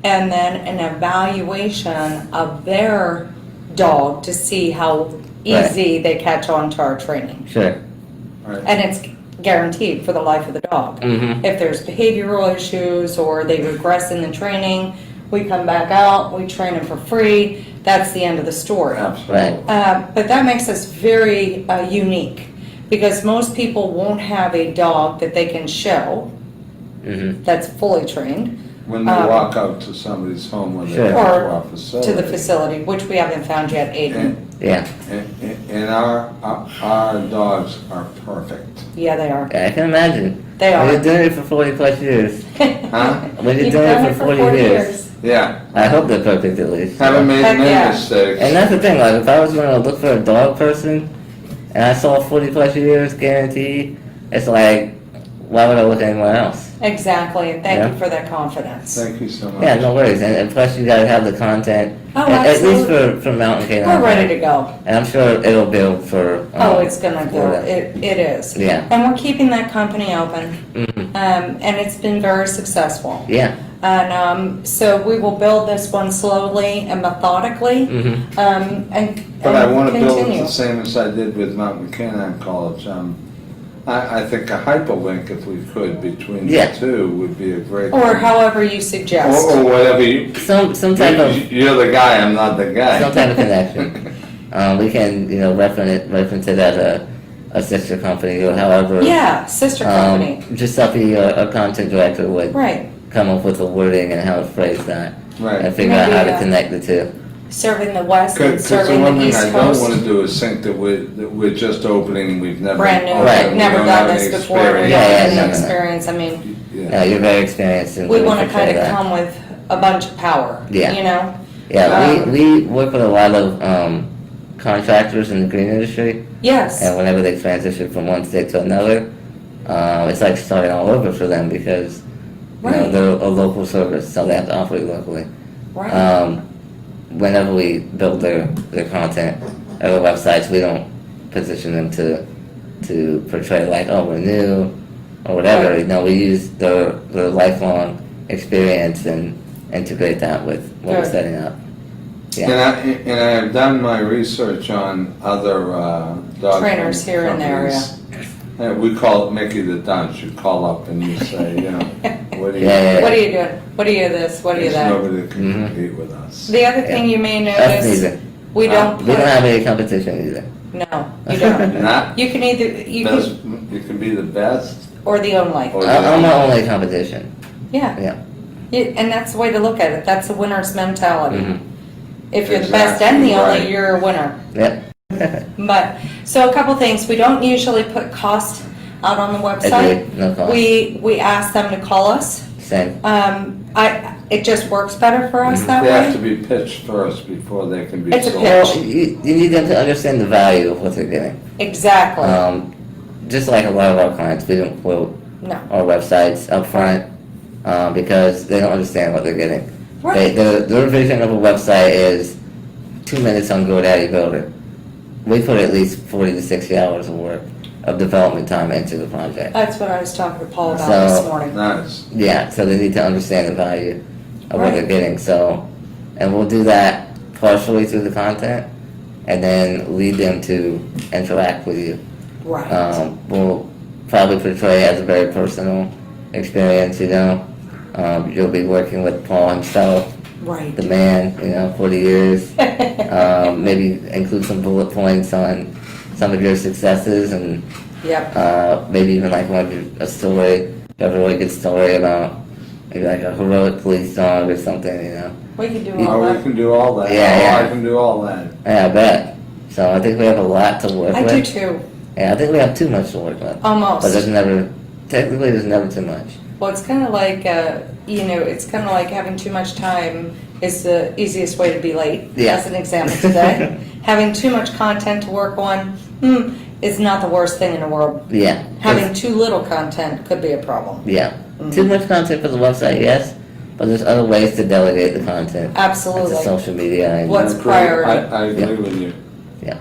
And then an evaluation of their dog to see how easy they catch on to our training. Sure. Right. And it's guaranteed for the life of the dog. Mm-hmm. If there's behavioral issues or they regress in the training, we come back out, we train them for free. That's the end of the story. Absolutely. But that makes us very unique because most people won't have a dog that they can show Mm-hmm. that's fully trained When they walk out to somebody's home when they Sure. go to or our facility. to the facility, which we haven't found yet, Aiden. Yeah. And our dogs are perfect. Yeah, they are. Yeah, I can imagine. They When are. you're doing it for 40 plus years. Huh? When you're You've doing done it for 40 years. Yeah. I hope they're perfect at least. Haven't made Heck many yeah. mistakes. And that's the thing, like if I was going to look for a dog person and I saw 40 plus years guaranteed, it's like, why would I look anywhere else? Exactly, and thank Yeah. you for that confidence. Thank you so much. Yeah, no worries. And plus you got to have the content, Oh, at least absolutely. for Mountain Canine. We're ready to go. And I'm sure it'll build for. Oh, it's gonna go, Florida. it is. Yeah. And we're keeping that company open, Mhm. and it's been very successful. Yeah. And so we will build this one slowly and methodically, Mm-hmm. and But I want to build it continue. the same as I did with Mountain Canine College. I think a hyperlink, if we could, between Yeah. the two would be a great. Or however you suggest. Or whatever you. Some type of You're the guy, I'm not the guy. some type of connection. We can reference it as a sister company or however. Yeah, sister company, Giuseppe, our content director, would right. come up with the wording and how to phrase that, Right. and figure out how Maybe, to connect the two. Serving the west and Because the serving one the thing east I don't want coast. to do is think that we're just opening, we've never. Brand new, Right. we've never we don't done have this any before, we don't experience. Yeah, have yeah, any no, no. experience, I mean, Yeah. You're very experienced in. we want to portray kind of that. come with a bunch of power, Yeah. you know? Yeah, we work with a lot of contractors in the green industry, Yes, and whenever they transition from one state to another, it's like starting all over for them because you know, Right. they're a local service, so they have to operate locally. right, Whenever we build their content or their websites, we don't position them to portray like, oh, we're new or whatever. Right. You know, we use their lifelong experience and integrate that with what we're Good. setting up. And I have done my research on other dog Trainers here in the area. companies. We call it Mickey the Dunce. You call up and you say, you know, what do you? Yeah. what are you doing? What are you this, what are you There's that? nobody that can Mhm. compete with us. The other thing you may Us notice, neither. We don't We don't put, have any competition either. no, you don't. Not You can either, you best, can, you can be the best, or the only. or I'm the my only competition. Yeah. Yeah. And that's the way to look at it. That's a winner's mentality. Mhm. If you're the best and Exactly the only, right. you're a winner. Yep. But, so a couple things, we don't usually put cost out on the website. Agreed. No cost. We ask them to call us. Same. It just works better for us that They have to way. be pitched first before they can be It's a sold. pitch. Well, you need them to understand the value of what they're getting. Exactly. Just like a lot of our clients, we don't quote No. our websites up front because they don't understand what they're getting. Right. Their vision of a website is 2 minutes on GoDaddy Builder. We put at least 40 to 60 hours of work of development time into the project. That's what I was talking to Paul about So- this morning. Nice. Yeah, so they need to understand the value of what they're Right. getting. So, and we'll do that partially through the content, and then lead them to interact with you. Right. We'll probably portray it as a very personal experience. You'll be working with Paul himself, Right. the man. 40 years. Maybe include some bullet points on some of your successes and. Yep. Maybe even like a story, you have a really good story about maybe like a heroic police dog or something. We can do all Oh, we that. can do all that. Yeah, Oh, yeah. I can do all that. Yeah, I bet. So I think we have a lot to work I with. do too. Yeah, I think we have too much to work with. Almost. But there's never too much. Well, it's kind of like, it's kind of like having too much time is the easiest way to be late. Yeah. As an example today. Having too much content to work on is not the worst thing in the world. Yeah. Having too little content could be a problem. Yeah. Too much content for the website, yes. But there's other ways to delegate the content. Absolutely. Into social media. And, What's I agree- priority? I agree Yeah. with you. Yeah.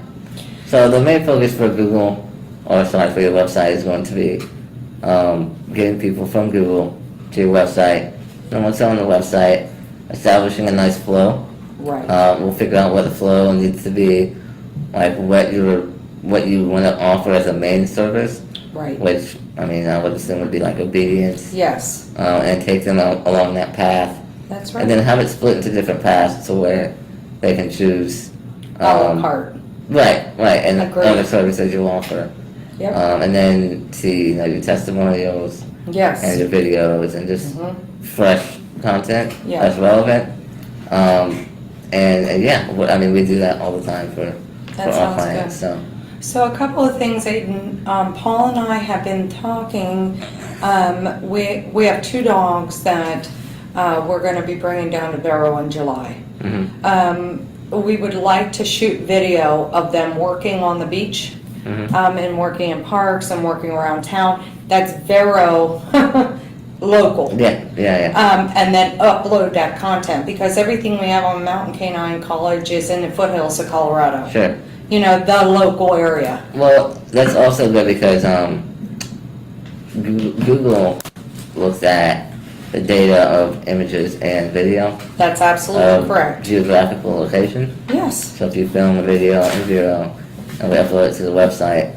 So the main focus for Google, or sorry, for your website is going to be getting people from Google to your website. Then once they're on the website, establishing a nice flow. Right. We'll figure out what the flow needs to be, like what you want to offer as a main service, Right. which I would assume would be like obedience, Yes. and take them out along that path, That's right. and then have it split into different paths to where they can choose. A la carte. Right, and Agreed. other services you offer. Yep. And then see your testimonials and Yes. your videos and just Mhm. fresh content Yeah. that's relevant. And yeah, we do that all the time for That our sounds clients. good. So So a couple of things, Aiden. Paul and I have been talking. We have two dogs that we're going to be bringing down to Barrow in July. mhm, We would like to shoot video of them working on the beach mhm. and working in parks and working around town. That's Barrow local. Yeah. And then upload that content because everything we have on Mountain Canine College is in the foothills of Colorado. Sure. The local area. Well, that's also good because Google looks at the data of images and video That's absolutely of correct. geographical location. Yes. So if you film a video in Vero and we upload it to the website,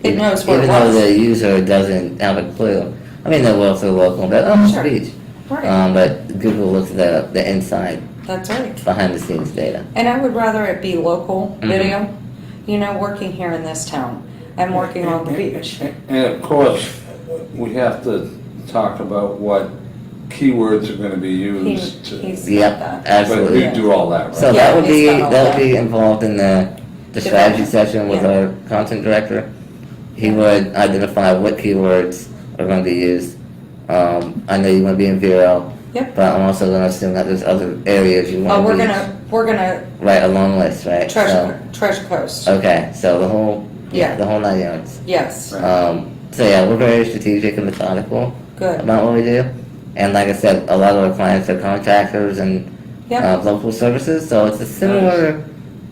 It knows where it even though was. the user doesn't have a clue. They will through local, but it's Sure. the beach. Right. But Google looks at the inside, That's right. behind the scenes data. And I would rather it be local Mhm. video, working here in this town and working on the beach. And of course, we have to talk about what keywords are gonna be used to, He's Yep, got that. but absolutely. we do all that, So right? Yeah, that would he's be done all that. involved in the strategy Development. session with Yeah. our content director. He would identify what keywords are going to be used. I know you want to be in Vero, Yep. but I'm also going to assume that there's other areas you Oh, want to we're gonna write a long list, right? Treasure Coast. So, okay, so the whole Yeah. the whole 9 yards. Yes. So yeah, we're very strategic and methodical Good. about what we do. And like I said, a lot of our clients are contractors and Yep. local services, so it's a similar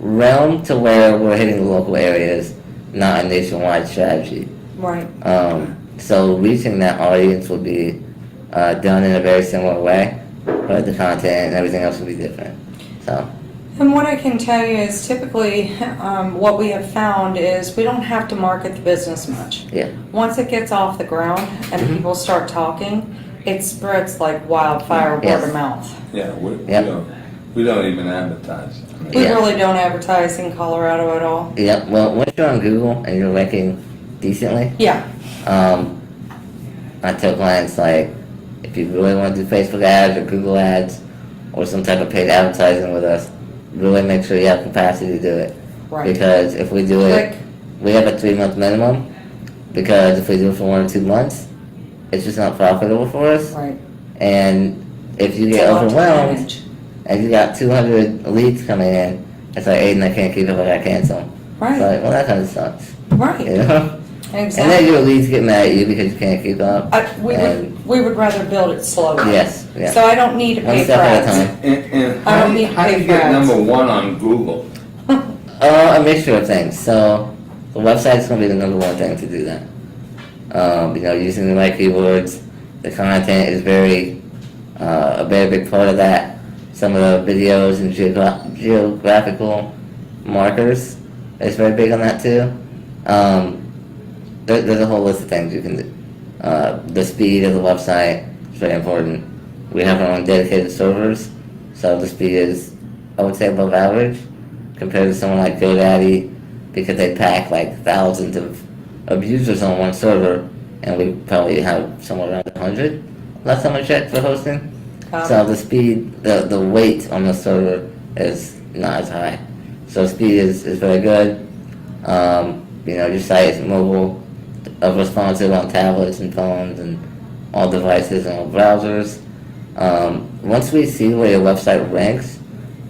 realm to where we're hitting the local areas, not a nationwide strategy. Right. So reaching that audience will be done in a very similar way, but the content and everything else will be different. So And what I can tell you is typically, what we have found is we don't have to market the business much. yeah, Once it gets off the ground and Mhm. people start talking, it spreads like wildfire, word Yes. of mouth. Yeah, Yep. We don't even advertise. I mean, We Yeah. really don't advertise in Colorado at all. Yep. Well, once you're on Google and you're ranking decently, Yeah, I tell clients like, if you really want to do Facebook ads or Google ads or some type of paid advertising with us, really make sure you have capacity to do it. right. Because if we do it, we have a 3-month minimum. Because if we do it for 1 or 2 months, it's just not profitable for us. Right. And if you It's get a lot to overwhelmed manage. and you got 200 leads coming in, it's like, Aiden, I can't keep up, I gotta cancel. It's Right, like, well, that kind of sucks. right, You know? And then exactly. your leads get mad at you because you can't keep up. We would rather build it slowly. Yes, yeah. So I don't need to One pay for step at a ads. time. And I don't need to how do pay you for get ads. number one on Google? A mixture of things. So the website's going to be the number one thing to do that. Using the right keywords. The content is a very big part of that. Some of the videos and geographical markers is very big on that too. There's a whole list of things you can do. The speed of the website is very important. We have our own dedicated servers, so the speed is, I would say, above average compared to someone like GoDaddy, because they pack like thousands of users on one server, and we probably have somewhere around 100 last time I checked for hosting. So the speed, the weight on the server is not as high. So speed is very good. Your site is mobile, responsive on tablets and phones and all devices and all browsers. Once we see where your website ranks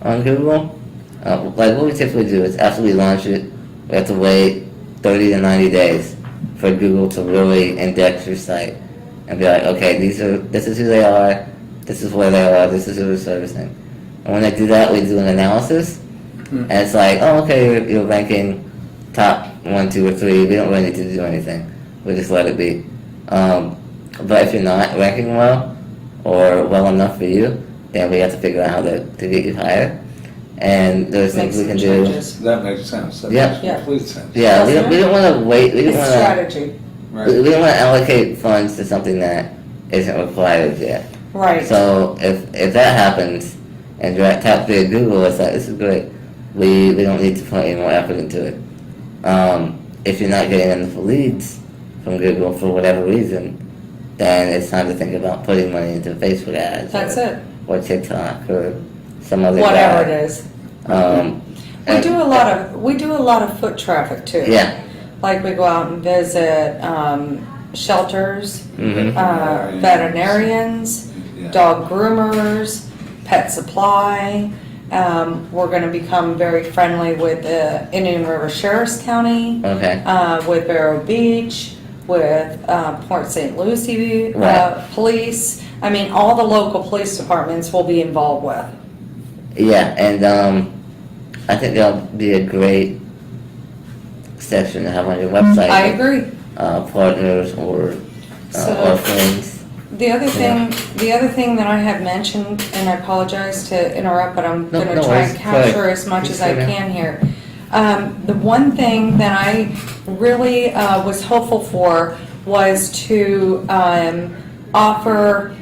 on Google, like what we typically do is after we launch it, we have to wait 30 to 90 days for Google to really index your site and be like, okay, this is who they are, this is where they are, this is who they're servicing. And when they do that, we do an analysis, and it's like, oh, okay, you're ranking top 1, 2, or 3. We don't really need to do anything. We just let it be. But if you're not ranking well or well enough for you, then we have to figure out how to get you higher. And there's Make things we some can do. changes. That makes sense. That Yeah. makes Yeah. complete sense. Yeah, we don't want to wait. We don't It's want to. strategy. Right. We don't want to allocate funds to something that isn't required yet. Right. So if that happens and you're at top 3 at Google, it's like, this is great. We don't need to put any more effort into it. If you're not getting enough leads from Google for whatever reason, then it's time to think about putting money into Facebook ads. That's it. Or TikTok or some other Whatever guy. it is. We And- do a lot of foot traffic too. Yeah. Like we go out and visit shelters, Mhm. veterinarians, Yeah. dog groomers, pet supply. We're going to become very friendly with Indian River Sheriff's County, Okay. with Vero Beach, with Port St. Lucie Right. Police. I mean, all the local police departments will be involved with. Yeah, and I think that'll be a great section to have on your website. I agree. Partners or friends. The other thing that I have mentioned, and I apologize to interrupt, but I'm No, going to no try worries. and Go ahead. capture as much Please as I go ahead. can here. The one thing that I really was hopeful for was to offer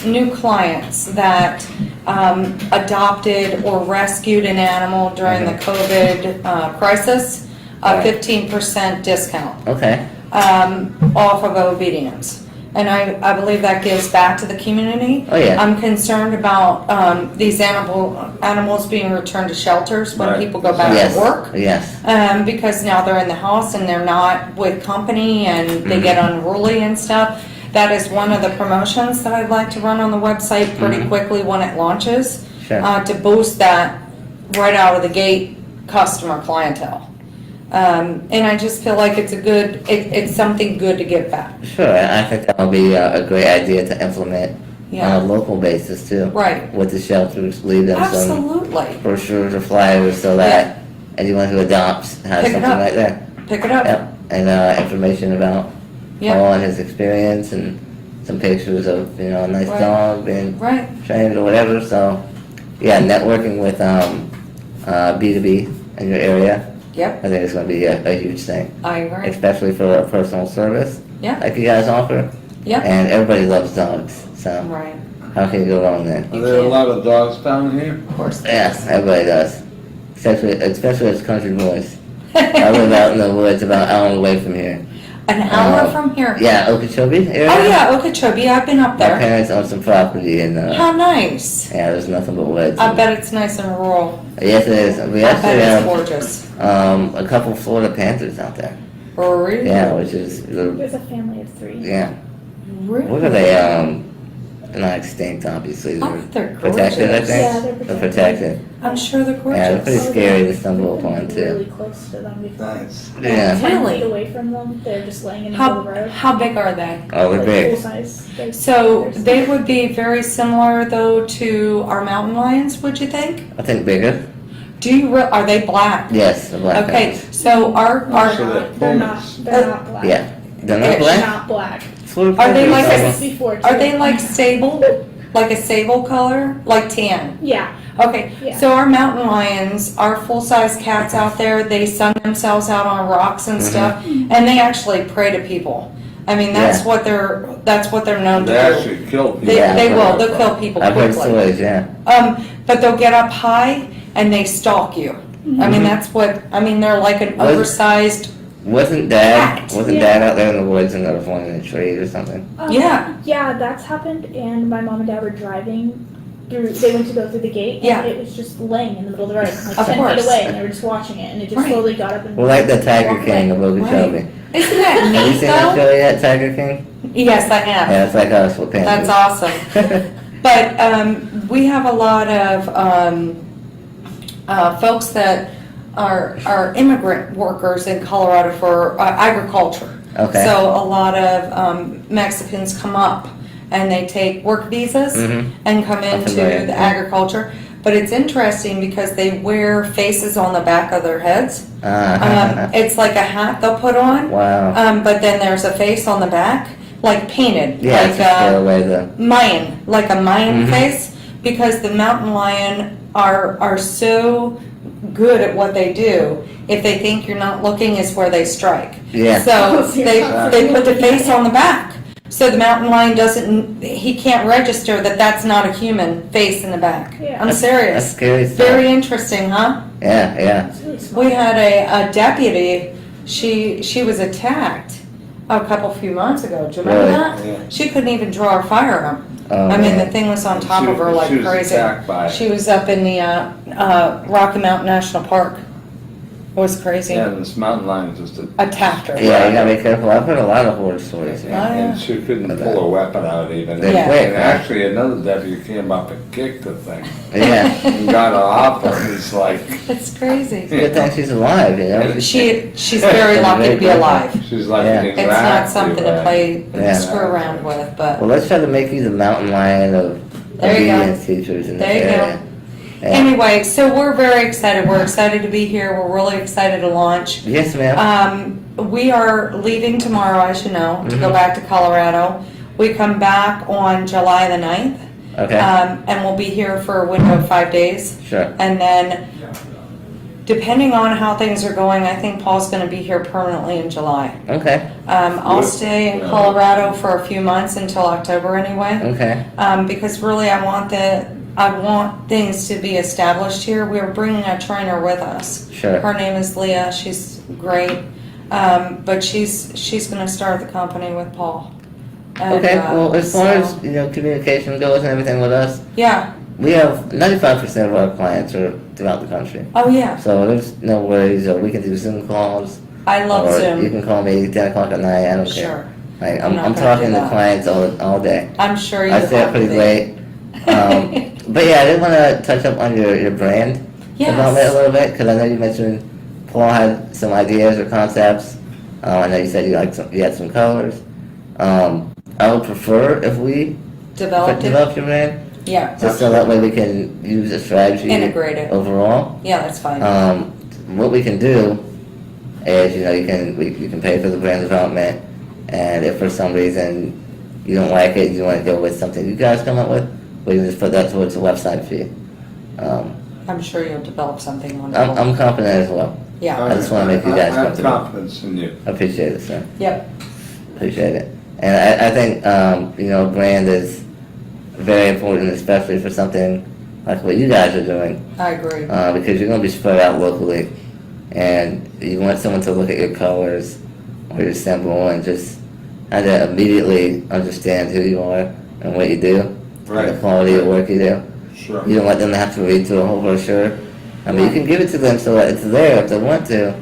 new clients that adopted or rescued an animal during the COVID crisis, a Right. 15% discount Okay. off of obedience. And I believe that gives back to the community. Oh, yeah. I'm concerned about these animals being returned to shelters when Right. people go back Yes. to work. Yes. Because now they're in the house and they're not with company and they Mhm. get unruly and stuff. That is one of the promotions that I'd like to run on the website pretty Mhm. quickly when it launches, Sure. to boost that right out of the gate customer clientele. And I just feel like it's something good to give back. Sure, and I think that'll be a great idea to implement Yeah. on a local basis too. Right. With the shelters, leave them some Absolutely. brochures or flyers so that anyone who adopts has Pick it something up. like that. Pick it up. Yep. And information about Yep. Paul and his experience and some pictures of, a nice Right. dog being Right. trained or whatever. So, yeah, networking with B2B in your area, Yep. I think it's going to be a huge thing, I agree. especially for a personal service Yeah. like you guys offer. Yep. And everybody loves dogs, so Right. How can you go wrong then? Are there a lot of dogs down here? Of course. Yeah, everybody does. Especially as country boys. I live out in the woods about an hour away from here. An hour from here? Yeah, Okeechobee area. Oh, yeah, Okeechobee. I've been up My there. parents own some property and How nice. yeah, there's nothing but woods. I bet it's nice and rural. Yes, it is. We I bet actually it's have gorgeous. a couple Florida Panthers out there. Really? Yeah, which is There's a family of 3. yeah. Really? What are they? They're not extinct, obviously. Oh, they're protected, I gorgeous. think. Yeah, they're protected. I'm sure they're Yeah, they're gorgeous. pretty scary to stumble We've been upon really too. close to them before. Nice. Yeah. 10 Really? feet away from them, they're just laying in the middle of the road. How big are they? Oh, we're Like big. full size. So they would be very similar though to our mountain lions, would you think? I think bigger. Do you, are they black? Yes, the black Okay, Panthers. so our, So They're not pumas. black. Yeah. They're not They're They're black? not black. Florida Are they Panthers like are- This before too. are they like sable? Like a sable color? Like tan? Yeah. Okay, Yeah. so our mountain lions, our full-size cats out there, they sun themselves out on rocks and stuff, and they actually prey to people. I mean, that's Yeah. what they're known They to do. actually kill people. They will, they'll kill people I've heard quickly. stories, yeah. But they'll get up high and they stalk you. I mean, they're like an Was- oversized, Wasn't Cat. Yeah. Dad out there in the woods and there was one in a tree or something? Yeah. Yeah, that's happened, and my mom and dad were driving through. They went to go through the gate, Yeah. and it was just laying in the middle of the road, like Of 10 course. feet away, and they were just watching it, and it just Right. slowly got up and. Well, like the Tiger walked King away. of Okeechobee. isn't that Have you neat seen that though? show yet, Tiger King? Yes, I have. Yeah, it's like us with Panthers. That's awesome. But we have a lot of folks that are immigrant workers in Colorado for agriculture. Okay. So a lot of Mexicans come up and they take work visas Mhm. and come I'm into familiar. the agriculture. But it's interesting because they wear faces on the back of their heads. It's like a hat they'll put on. Wow. But then there's a face on the back, like painted, Yeah, like to scare away the. Mayan, like a Mayan Mhm. face, because the mountain lion are so good at what they do. If they think you're not looking, is where they strike. Yeah. So So you're they not they put the looking face at on the back, so the mountain lion he can't register that that's not a human face in the back. Yeah. I'm That's serious. scary stuff. Very interesting, huh? Yeah, yeah. It's really small. We had a deputy. She was attacked a few months ago. Do you remember Really? that? Yeah. She couldn't even draw a firearm. Oh, I mean, man. the thing was on top She- of her like she was crazy. attacked by it. She was up in the Rocky Mountain National Park. It was crazy. Yeah, this mountain lion just Attacked her. Yeah, you gotta be careful. I've heard a lot of horror stories. Yeah. Oh, yeah. And she couldn't pull a weapon out even. They're Yeah. quick, And huh? actually, another deputy came up and kicked the thing Yeah. and got her off her. It's like, It's crazy. Good thing she's alive, you know? She's very lucky to be alive. she's like, Yeah. exactly It's not something to right. play Yeah. screw around with, but Well, let's try to make you the mountain lion of There you go. obedience teachers in this There you go. area. Yeah. anyway, so we're very excited. We're excited to be here. We're really excited to launch. Yes, ma'am. We are leaving tomorrow, as you know, to go Mhm. back to Colorado. We come back on July the 9th, Okay. and we'll be here for a window of 5 days. Sure. And then, depending on how things are going, I think Paul's going to be here permanently in July. Okay. I'll Good. stay in Yeah. Colorado for a few months until October anyway. Okay. Because really, I want things to be established here. We're bringing a trainer with us. Sure. Her name is Leah. She's great, but she's going to start the company with Paul. And, Okay. Well, as far so- as communication goes and everything with us, yeah, we have 95% of our clients are throughout the country. oh yeah, So there's no worries. We can do Zoom calls. I love or Zoom. You can call me 10 o'clock at night. I don't care. Sure, Like, I'm not I'm gonna talking do to that. clients all day. I'm sure you I stay up have to pretty be. late. But yeah, I did want to touch up on your brand development a Yes. little bit because I know you mentioned Paul had some ideas or concepts. I know you said you had some colors. I would prefer if we Developed it. develop your brand, Yeah, just so that way we can use the strategy integrate it. overall. Yeah, that's fine. What we can do is, you can pay for the brand development, and if for some reason you don't like it, you want to go with something you guys come up with, we can just put that towards the website fee. I'm sure you'll develop something wonderful. I'm confident as well. Yeah. I just wanna make you guys I have comfortable. confidence in you. I appreciate it, sir. Yep. Appreciate it. And I think, brand is very important, especially for something like what you guys are doing, I agree. because you're going to be spread out locally, and you want someone to look at your colors or your symbol and just kind of immediately understand who you are and what you do, and the quality of work you do. Sure. You don't want them to have to read through a whole brochure. I mean, you can give it to them so that it's there if they want to,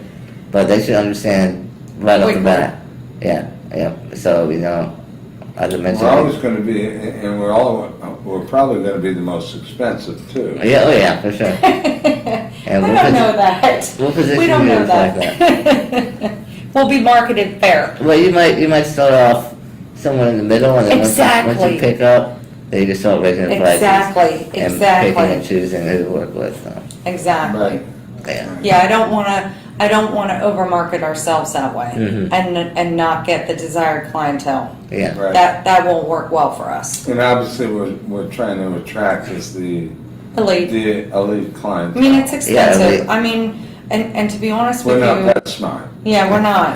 but they should understand right off the bat. Yeah, yeah. So, as I mentioned. We're always going to be, and we're probably going to be the most expensive too. Yeah, oh yeah, for sure. And I don't know that. We'll position We don't you know like that. We'll be marketed fair. Well, you might start off somewhere in the middle, and then once Exactly. you pick up, then you can start raising the prices. Exactly, And exactly. picking and choosing who to work with. So, Exactly. Right. yeah. Yeah, I don't want to overmarket ourselves that way Mhm. and not get the desired clientele. Yeah. Right. That won't work well for us. And obviously, we're trying to attract is the Elite. elite client. I mean, it's expensive. elite. I mean, and to be honest We're with not you, that smart. yeah, we're not.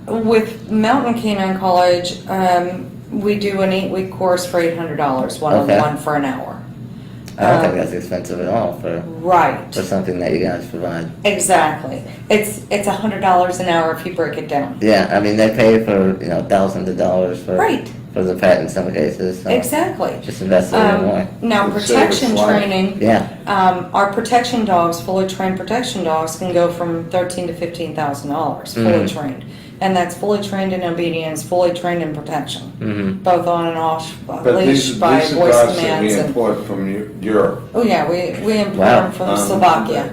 With Mountain Canine College, we do an 8-week course for $800, one-on-one for an hour. I don't think that's expensive at all for Right. something that you guys provide. Exactly. It's $100 an hour if you break it down. Yeah, I mean, they pay for, thousands of dollars for Right. for the pet in some cases. So Exactly. just invest a little more. Now, It's protection safe, it's life. training, Yeah. our protection dogs, fully trained protection dogs, can go from $13,000 to $15,000, fully Mhm. trained. And that's fully trained in obedience, fully trained in protection, Mm-hmm. both on and off But leash these by are voice dogs that we commands. And, import from Europe. oh yeah, we import Wow. them from Slovakia.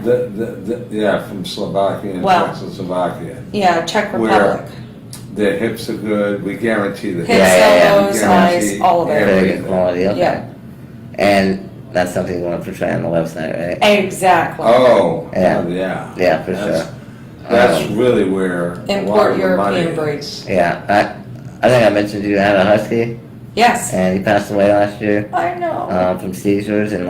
Yeah, from Slovakia and Wow. Czechoslovakia. Yeah, Czech Where- Republic. Their hips are good. We guarantee the Hips, yeah. elbows, eyes, all of Very it. Everything. good quality. Okay. Yeah. And that's something you want to portray on the website, right? Exactly. Oh, Yeah. yeah. Yeah, for That's- sure. That's Um, really where a lot Import of the money European is. breeds. Yeah, I think I mentioned you had a husky, Yes, and he passed away last year I know. from seizures, and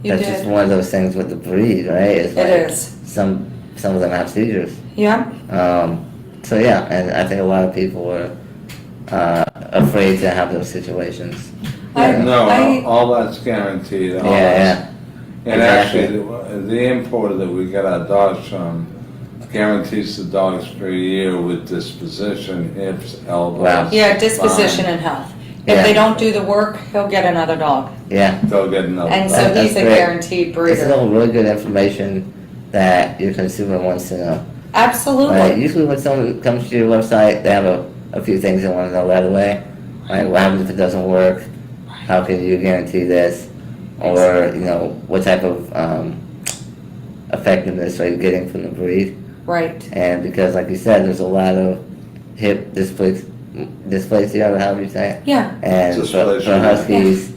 You that's did. just one of those things with the breed, right? It's It is. Some of them have seizures. Yeah. So yeah, and I think a lot of people are afraid to have those situations. No, all that's guaranteed. All that's- And Exactly. actually, the importer that we get our dogs from guarantees the dogs for a year with disposition, hips, elbows. Wow. Yeah, disposition spine. and health. If Yeah. they don't do the work, he'll get another dog. Yeah. They'll get another And dog. so That's he's a great. guaranteed It's breeder. all really good information that your consumer wants to know. Right? Absolutely. Usually when someone comes to your website, they have a few things they want to know right away. Right? What happens if it doesn't work? How can you guarantee this? Or, what type of effectiveness are you getting from the breed? Right. And because, like you said, there's a lot of hip dysplasia, or however you say it. Yeah. And for Dysplasia. huskies,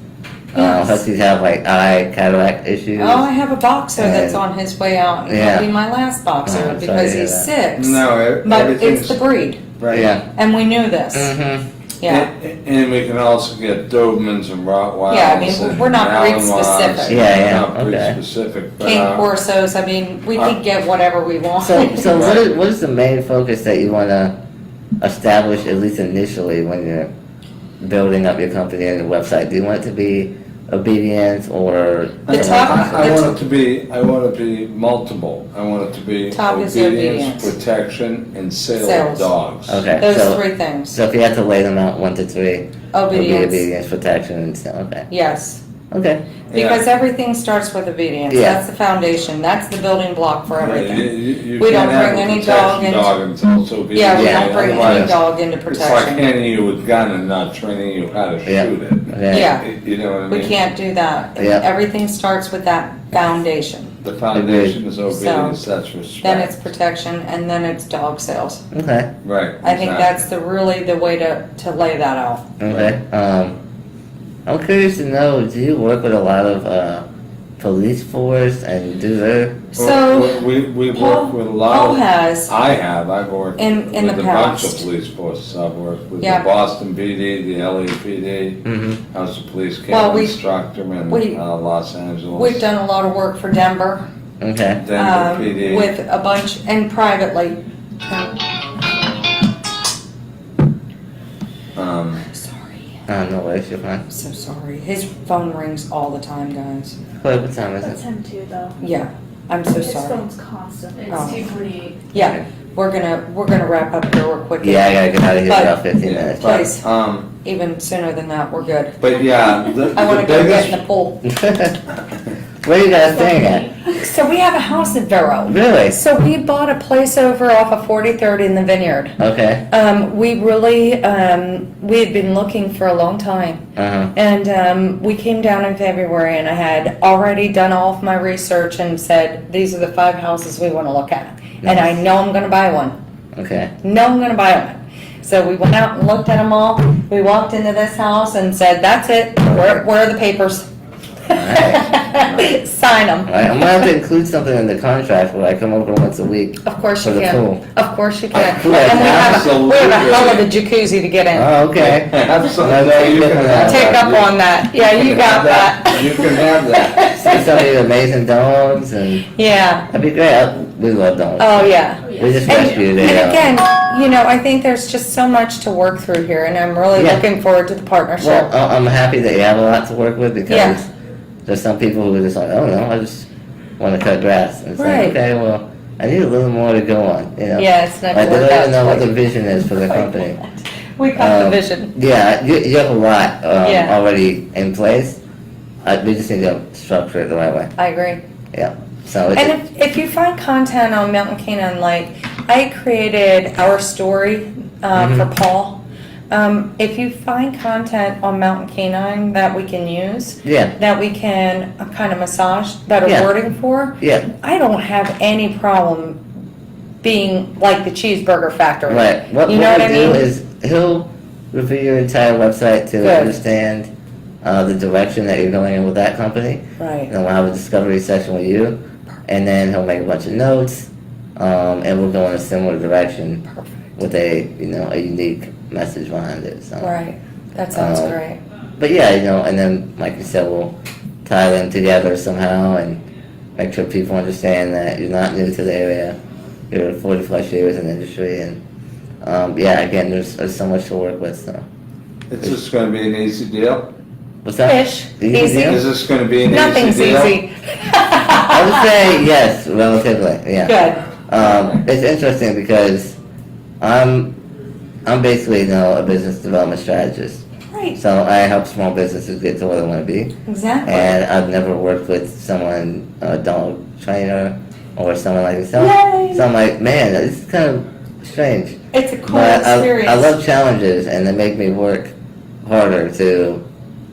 Yes. huskies have eye cataract issues. Oh, I have a boxer that's And- on his way out. And Yeah. he'll be my last boxer Oh, I'm sorry because to hear he's that. 6. No, But everything's it's the breed. right. Yeah. And we knew this. Mm-hmm. Yeah. And we can also get Dobermans and Rottweilers. Yeah, I mean, and we're not breed Malinois. specific. Yeah, Not breed okay. specific. But, King Corsos, I mean, we could get whatever we want. So what is the main focus that you want to establish, at least initially, when you're building up your company and your website? Do you want it to be obedience or The top- I want it to be multiple. I want it to be Top is obedience, obedience. protection, and sale Sales. of dogs. Okay, Those so 3 things. so if you had to lay them out 1 to 3, it would be Obedience. obedience, protection, and stuff. Okay, Yes. okay, Because everything starts with obedience. Yeah. That's the foundation. That's the building block for everything. You We can't don't have bring a any protection dog until it's obedience. Yeah, we Yeah, don't bring any Otherwise, dog into It's like protection. handing you a gun and not training you how to Yeah. shoot it. okay. Yeah. You know what I We mean? can't do that. Yeah. Everything starts with that foundation. The foundation is obedience, that's respect. Then it's protection, and then it's dog sales. Okay, Right. I think exactly. that's really the way to lay that out. okay. I'm curious to know, do you work with a lot of police force and do their... So, we Paul- work with a lot Paul of. has, I've worked in with the a bunch of past. police forces. I've worked with Yeah. the Boston PD, the LAPD. Mhm. I was a police Well, camp we- instructor in we- Los Angeles. we've done a lot of work for Denver, Okay, Denver PD. with a bunch, and privately. Um, Sorry. No worries, you're fine. I'm so sorry. His phone rings all the time, guys. What time is That's it? him too, though. Yeah, I'm so His sorry. phone's constant. Oh. It's 2:48. Yeah, we're gonna wrap up here real quick. Yeah, I gotta get out of here in But- about 15 Yeah, minutes. but, Please. Even sooner than that, we're good. But yeah, I wanna the go get biggest, in the pool. Where are you guys staying at? So we have a house in Vero. Really? So we bought a place over off of 43rd in the Vineyard. Okay. We really, we had been looking for a long time. Uh-huh. And we came down in February and I had already done all of my research and said, these are the 5 houses we want to look at. And I know I'm going to buy one. Okay. No, I'm going to buy one. So we went out and looked at them all. We walked into this house and said, that's it. Where are the papers? Sign them. Alright, I'm gonna have to include something in the contract where I come over once a week. Of course For you the can. pool. Of course you can. Cool. And we have a Absolutely. hell of a jacuzzi to get in. Oh, okay. absolutely, you can have Take that. up on that. Yeah, you got that. You can have that. See some of these amazing dogs and Yeah. that'd be great. We love dogs. Oh, yeah. We just And, rescued and it. again, you know, I think there's just so much to work through here, and I'm really Yeah. looking forward to the partnership. Well, I'm happy that you have a lot to work with because Yeah. there's some people who are just like, oh no, I just want to cut grass. And it's Right. like, okay, well, I need a little more to go on, you know? Yeah, it's not Like, they work don't out even know what the twice. vision is for the company. We got the Um, vision. Yeah, you have a lot Yeah. already in place. We just need to structure it the right way. I agree. Yeah. So it's, And if you find content on Mountain Canine, like I created our story for Paul. If you find content on Mountain Canine that we can use, yeah, that we can kind of massage better Yeah. wording for, yeah, I don't have any problem being like the cheeseburger factory. right. What You know what what we I do mean? is he'll review your entire website to Good. understand the direction that you're going in with that company. Right. And then we'll have a discovery session with you, and then he'll make a bunch of notes, and we'll go in a similar direction Perfect. with a unique message behind it. So. Right. That sounds Um, great. But yeah, and then like you said, we'll tie them together somehow and make sure people understand that you're not new to the area. You're 40 plus years in the industry, and yeah, again, there's so much to work with. So, It's just gonna be an easy deal? what's that? Ish. Easy. deal? Is this gonna be an Nothing's easy deal? easy. I would say yes, relatively. Yeah. Good. It's interesting because I'm basically a business development strategist. Right. So I help small businesses get to where they want to be. Exactly. And I've never worked with someone, a dog trainer, or someone like yourself. Yay. So I'm like, man, it's kind of strange. It's a cool But experience. I love challenges, and they make me work harder to,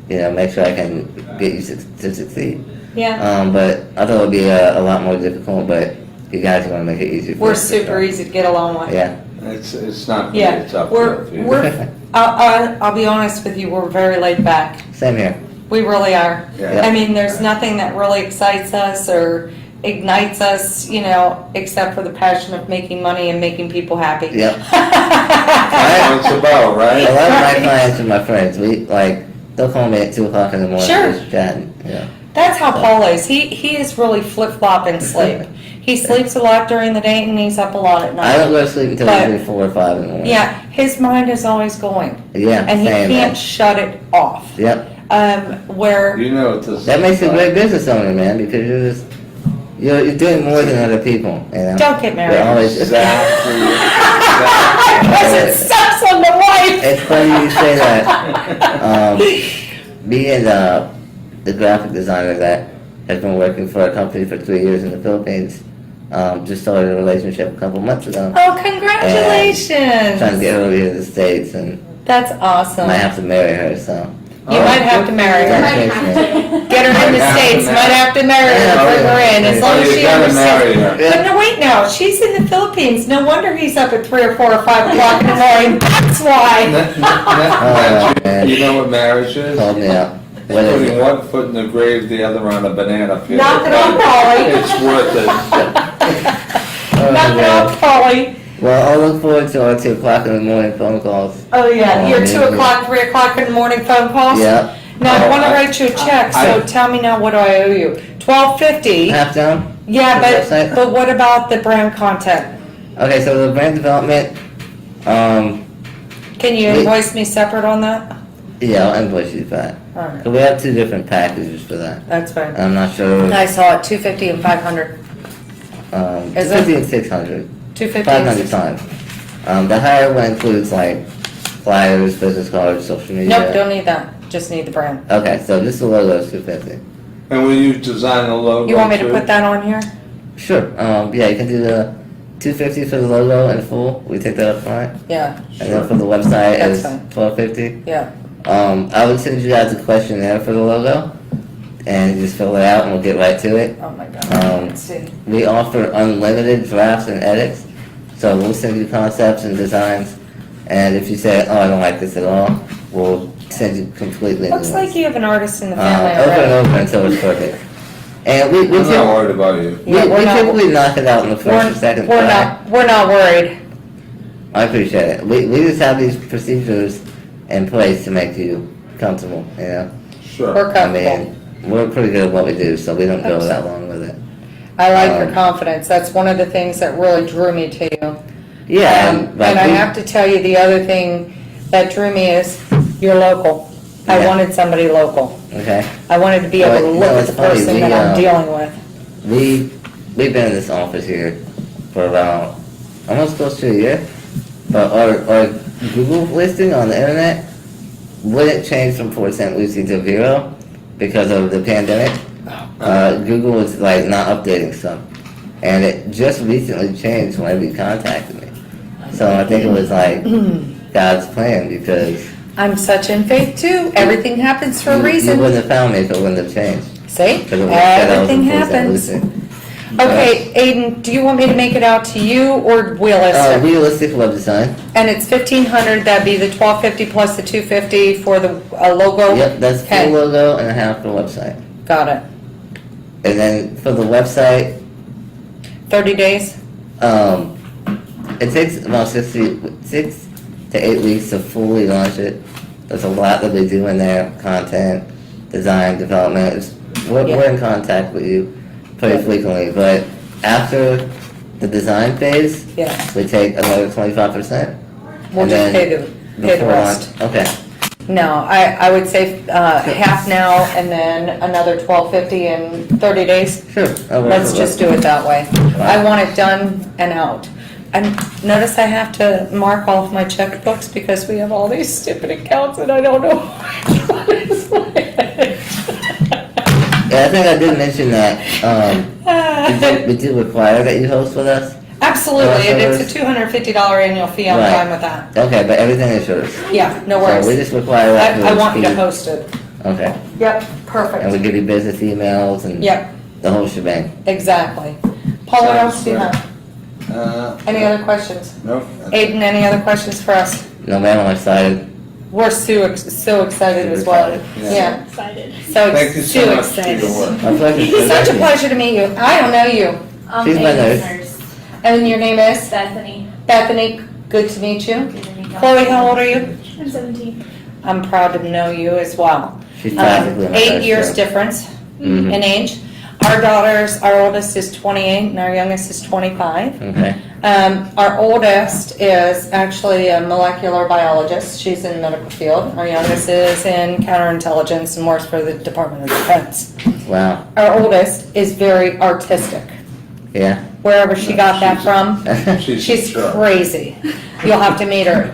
make sure I can get you to succeed. Yeah. But I thought it would be a lot more difficult, but you guys are going to make it easy for We're us, for super sure. easy to get along with. Yeah. It's not gonna be Yeah. a tough We're, deal for you. we're, I'll be honest with you, we're very laid back. Same here. We really are. Yeah. I mean, there's nothing that really excites us or ignites us, except for the passion of making money and making people happy. Yep. That's what it's about, A right? lot of my clients and my friends, they'll call me at 2 o'clock in the morning Sure. just chatting. That's how Paul is. He is really flip-flop in sleep. He sleeps a lot during the day and he's up a lot at night. I don't go to sleep until But- usually 4 or 5 in the morning. Yeah, his mind is always going. Yeah, And he same, can't man. shut it off. Yep. Where, You know what this That makes you a is great business owner, man, because you're doing more than other people. don't get married. You're always, Exactly. Because it sucks on the wife. it's funny you say that. Being the graphic designer that has been working for a company for 3 years in the Philippines, just started a relationship a couple months ago. Oh, Trying to congratulations. get her over here to the States, and That's awesome. might have to marry her, so. You might have to marry her. Get her in the States, might have to marry her, bring her in, as long as You she gotta marry understands. her. But no, wait now, she's in the Philippines, no wonder he's up at 3 or 4 or 5 o'clock in the morning, that's why. man. You know what marriage is? Called me out. What is Putting it? one foot in the grave, the other on a banana peel. Knock it off, Polly. It's worth it. Knock it off, Polly. Well, I'll look forward to our 2 o'clock in the morning phone calls. Oh, yeah, Oh, your man. 2 o'clock, 3 o'clock in the morning phone calls? Yeah. Now, I Oh, wanna I- write you a check, so I- tell me now, what do I owe you? $12.50? Half down? Yeah, The website? but what about the brand content? Okay, so the brand development, Can you Wait. invoice me separate on that? Yeah, I'll invoice you for that. Alright, 'Cause we have two different packages for that. that's fine. I'm not sure, I saw it, 250 and 500. Is it? 50 and 600. 250 and 500 600. times. The higher one includes like flyers, business cards, social media. Nope, don't need that, just need the brand. Okay, so just the logo is 250. And will you design a logo You want me to too? put that on here? Sure. Yeah, you can do the 250 for the logo in full. We take that up front. Yeah, And then for the website That's is fine. 1250. yeah. I would send you guys a questionnaire for the logo, and you just fill it out, and we'll get right to it. Oh my god, let's see. We offer unlimited drafts and edits, so we'll send you concepts and designs. And if you say, "Oh, I don't like this at all," we'll send you completely new Looks ones. like you have an artist in the family Over and already. over until it's perfect. And we I'm not worried about you. Yeah, we're not- typically knock it out in the first or second We're try. we're not worried. I appreciate it. We just have these procedures in place to make you comfortable, you know? Sure. We're I comfortable. mean, we're pretty good at what we do, so we don't go that long with it. I like your um, confidence. That's one of the things that really drew me to you. Yeah, And I have to tell you, the other thing that drew me is you're local. I Yeah. wanted somebody local. Okay. I wanted to be able to Well, look no, at it's the funny, person we, that I'm dealing with. We've been in this office here for about almost close to a year, but our Google listing on the internet wouldn't change from 4% Lucy to 0 because of the pandemic. Google was like not updating stuff, and it just recently changed whenever you contacted me. So I think it was like God's plan because I'm such in faith too. Everything happens for a you reason. wouldn't have found me if it wouldn't have changed. See? 'Cause it would have said I was Everything in 4% happens. Lucy. Okay, Aiden, do you want me to make it out to you or realistic? Realistic web design. And it's 1,500, that'd be the 1,250 plus the 250 for the logo? Yep, that's full Okay. logo and a half for the website. Got it. And then for the website, 30 days? it takes about 6 to 8 weeks to fully launch it. There's a lot that we do in there, content, design, development. We're in contact with you pretty frequently, but after the design phase, Yeah. we take another 25%. We'll And just then pay the before rest. launch- Okay, No, I would say half now and then another 1,250 in 30 days. sure. That works Let's for just us. do it that way. I want it done and out. And notice I have to mark off my checkbooks because we have all these stupid accounts and I don't know what is what. Yeah, I think I did mention that, we do require that you host with us. Absolutely, and it's a $250 annual fee, I'm Right. fine with that. Okay, but everything is yours. Yeah, no So we worries. just require that. I for want you to speed. host it. Okay, Yep, and we perfect. give you business emails and Yep, the whole shebang. exactly. Paul, what else do you have? Any other questions? Nope. Aiden, any other questions for us? No, man, I'm excited. We're so excited as well. Excited, Yeah, Excited. so Thank you so much for excited. your work. My pleasure. Such a pleasure to meet you. I don't know you. She's my nurse. And your name is? Bethany. Bethany, good to meet you. Good to meet you. Chloe, how old are you? I'm 17. I'm proud to know you as well. She's practically my 8 best years friend. difference Mhm. in age. Our oldest is 28 and our youngest is 25. Okay, Our oldest is actually a molecular biologist. She's in the medical field. Our youngest is in counterintelligence and works for the Department of Defense. wow, Our oldest is very artistic. yeah. Wherever she got that from, She's she's sure. crazy. You'll have to meet her.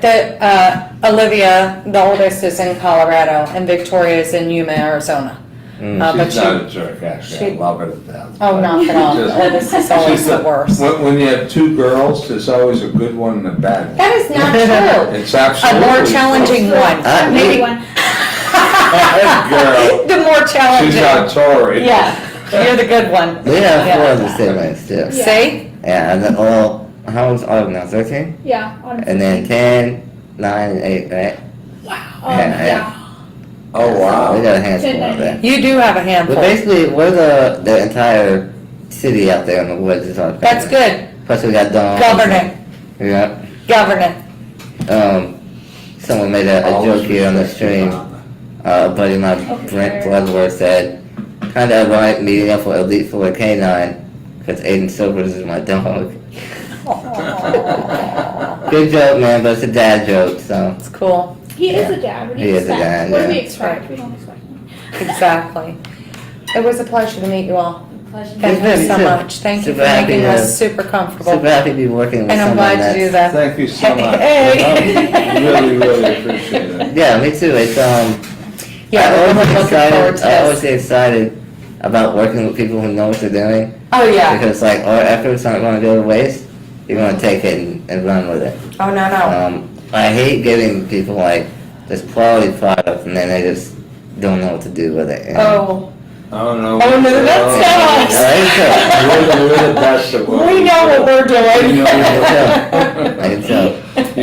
Olivia, the oldest, is in Colorado, and Victoria is in Yuma, Arizona. But She's not a jerk, actually. I love her to death. Oh, knock it off. Just- Oh, this is always she's the worst. When you have two girls, there's always a good one and a bad one. That is not true. It's A absolutely. more challenging true. one. Maybe Maybe one. Girl. the more She's challenging. not Tory. Yeah, you're the good one. We have Yeah. 4 of the siblings too. Yeah. See? Yeah, and then all, how old's Autumn now, 13? Yeah. On And then 10, 9, and 8, right? yeah. Oh, We wow. got a handful out there. You do have a handful. But basically, we're the entire city out there in the woods is our family. That's good. Plus we got dogs. Govern it. Yeah. Govern it. Someone made a joke here on the stream. A buddy of mine, Brent Bloodworth, said, kind of ironic meeting up with Elite Florida Canine, because Aiden Silvers is my dog. Good joke, man, but it's a dad joke, so. It's cool. He is Yeah. a dad. What do He you is a expect? dad, What do yeah. we expect? Right. We don't expect him. Exactly. It was a pleasure to meet you all. Pleasure. Thank Yes, you so ma'am, you too. much. Thank you Super for happy making to- us super comfortable. Super happy to be working with And I'm someone glad to do that's- that. Thank you so much. Hey. Really, really appreciate it. Yeah, me too. It's Yeah, I we're always looking get excited. forward to I always this. get excited about working with people who know what they're doing Oh, yeah. because like our efforts aren't going to go to waste. You're going to take it and run with it. Oh, no. I hate giving people like this quality product and then they just don't know what to do with it. you know? Oh, no. Oh, no, that's not us. We're the best at what We know what we're doing. We know what we're I can tell.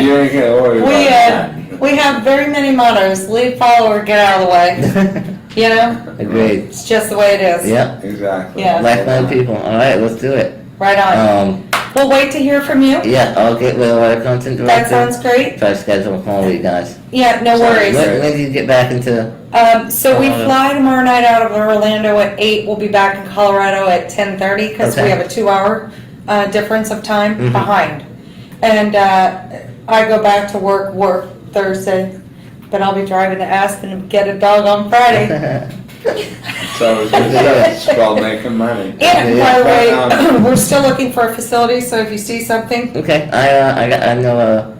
You ain't gonna worry about that. We have very many mottos: lead, follow, or get out of the way. You know, Agreed. it's just the way it is. Yep. Exactly. Yeah. Like-minded people. All right, let's do it. Right on. We'll wait to hear from you. Yeah, I'll get with our content director. That sounds great. Try to schedule a call with you guys. Yeah, no worries. When do you get back into? So we fly tomorrow night out of Orlando at 8. We'll be back in Colorado at 10:30 because we Okay. have a 2-hour difference of time Mhm. behind. And I go back to work Thursday, but I'll be driving to Aspen and get a dog on Friday. So it's called making money. And by the way, Yeah. we're still looking for a facility, so if you see something, Okay, I know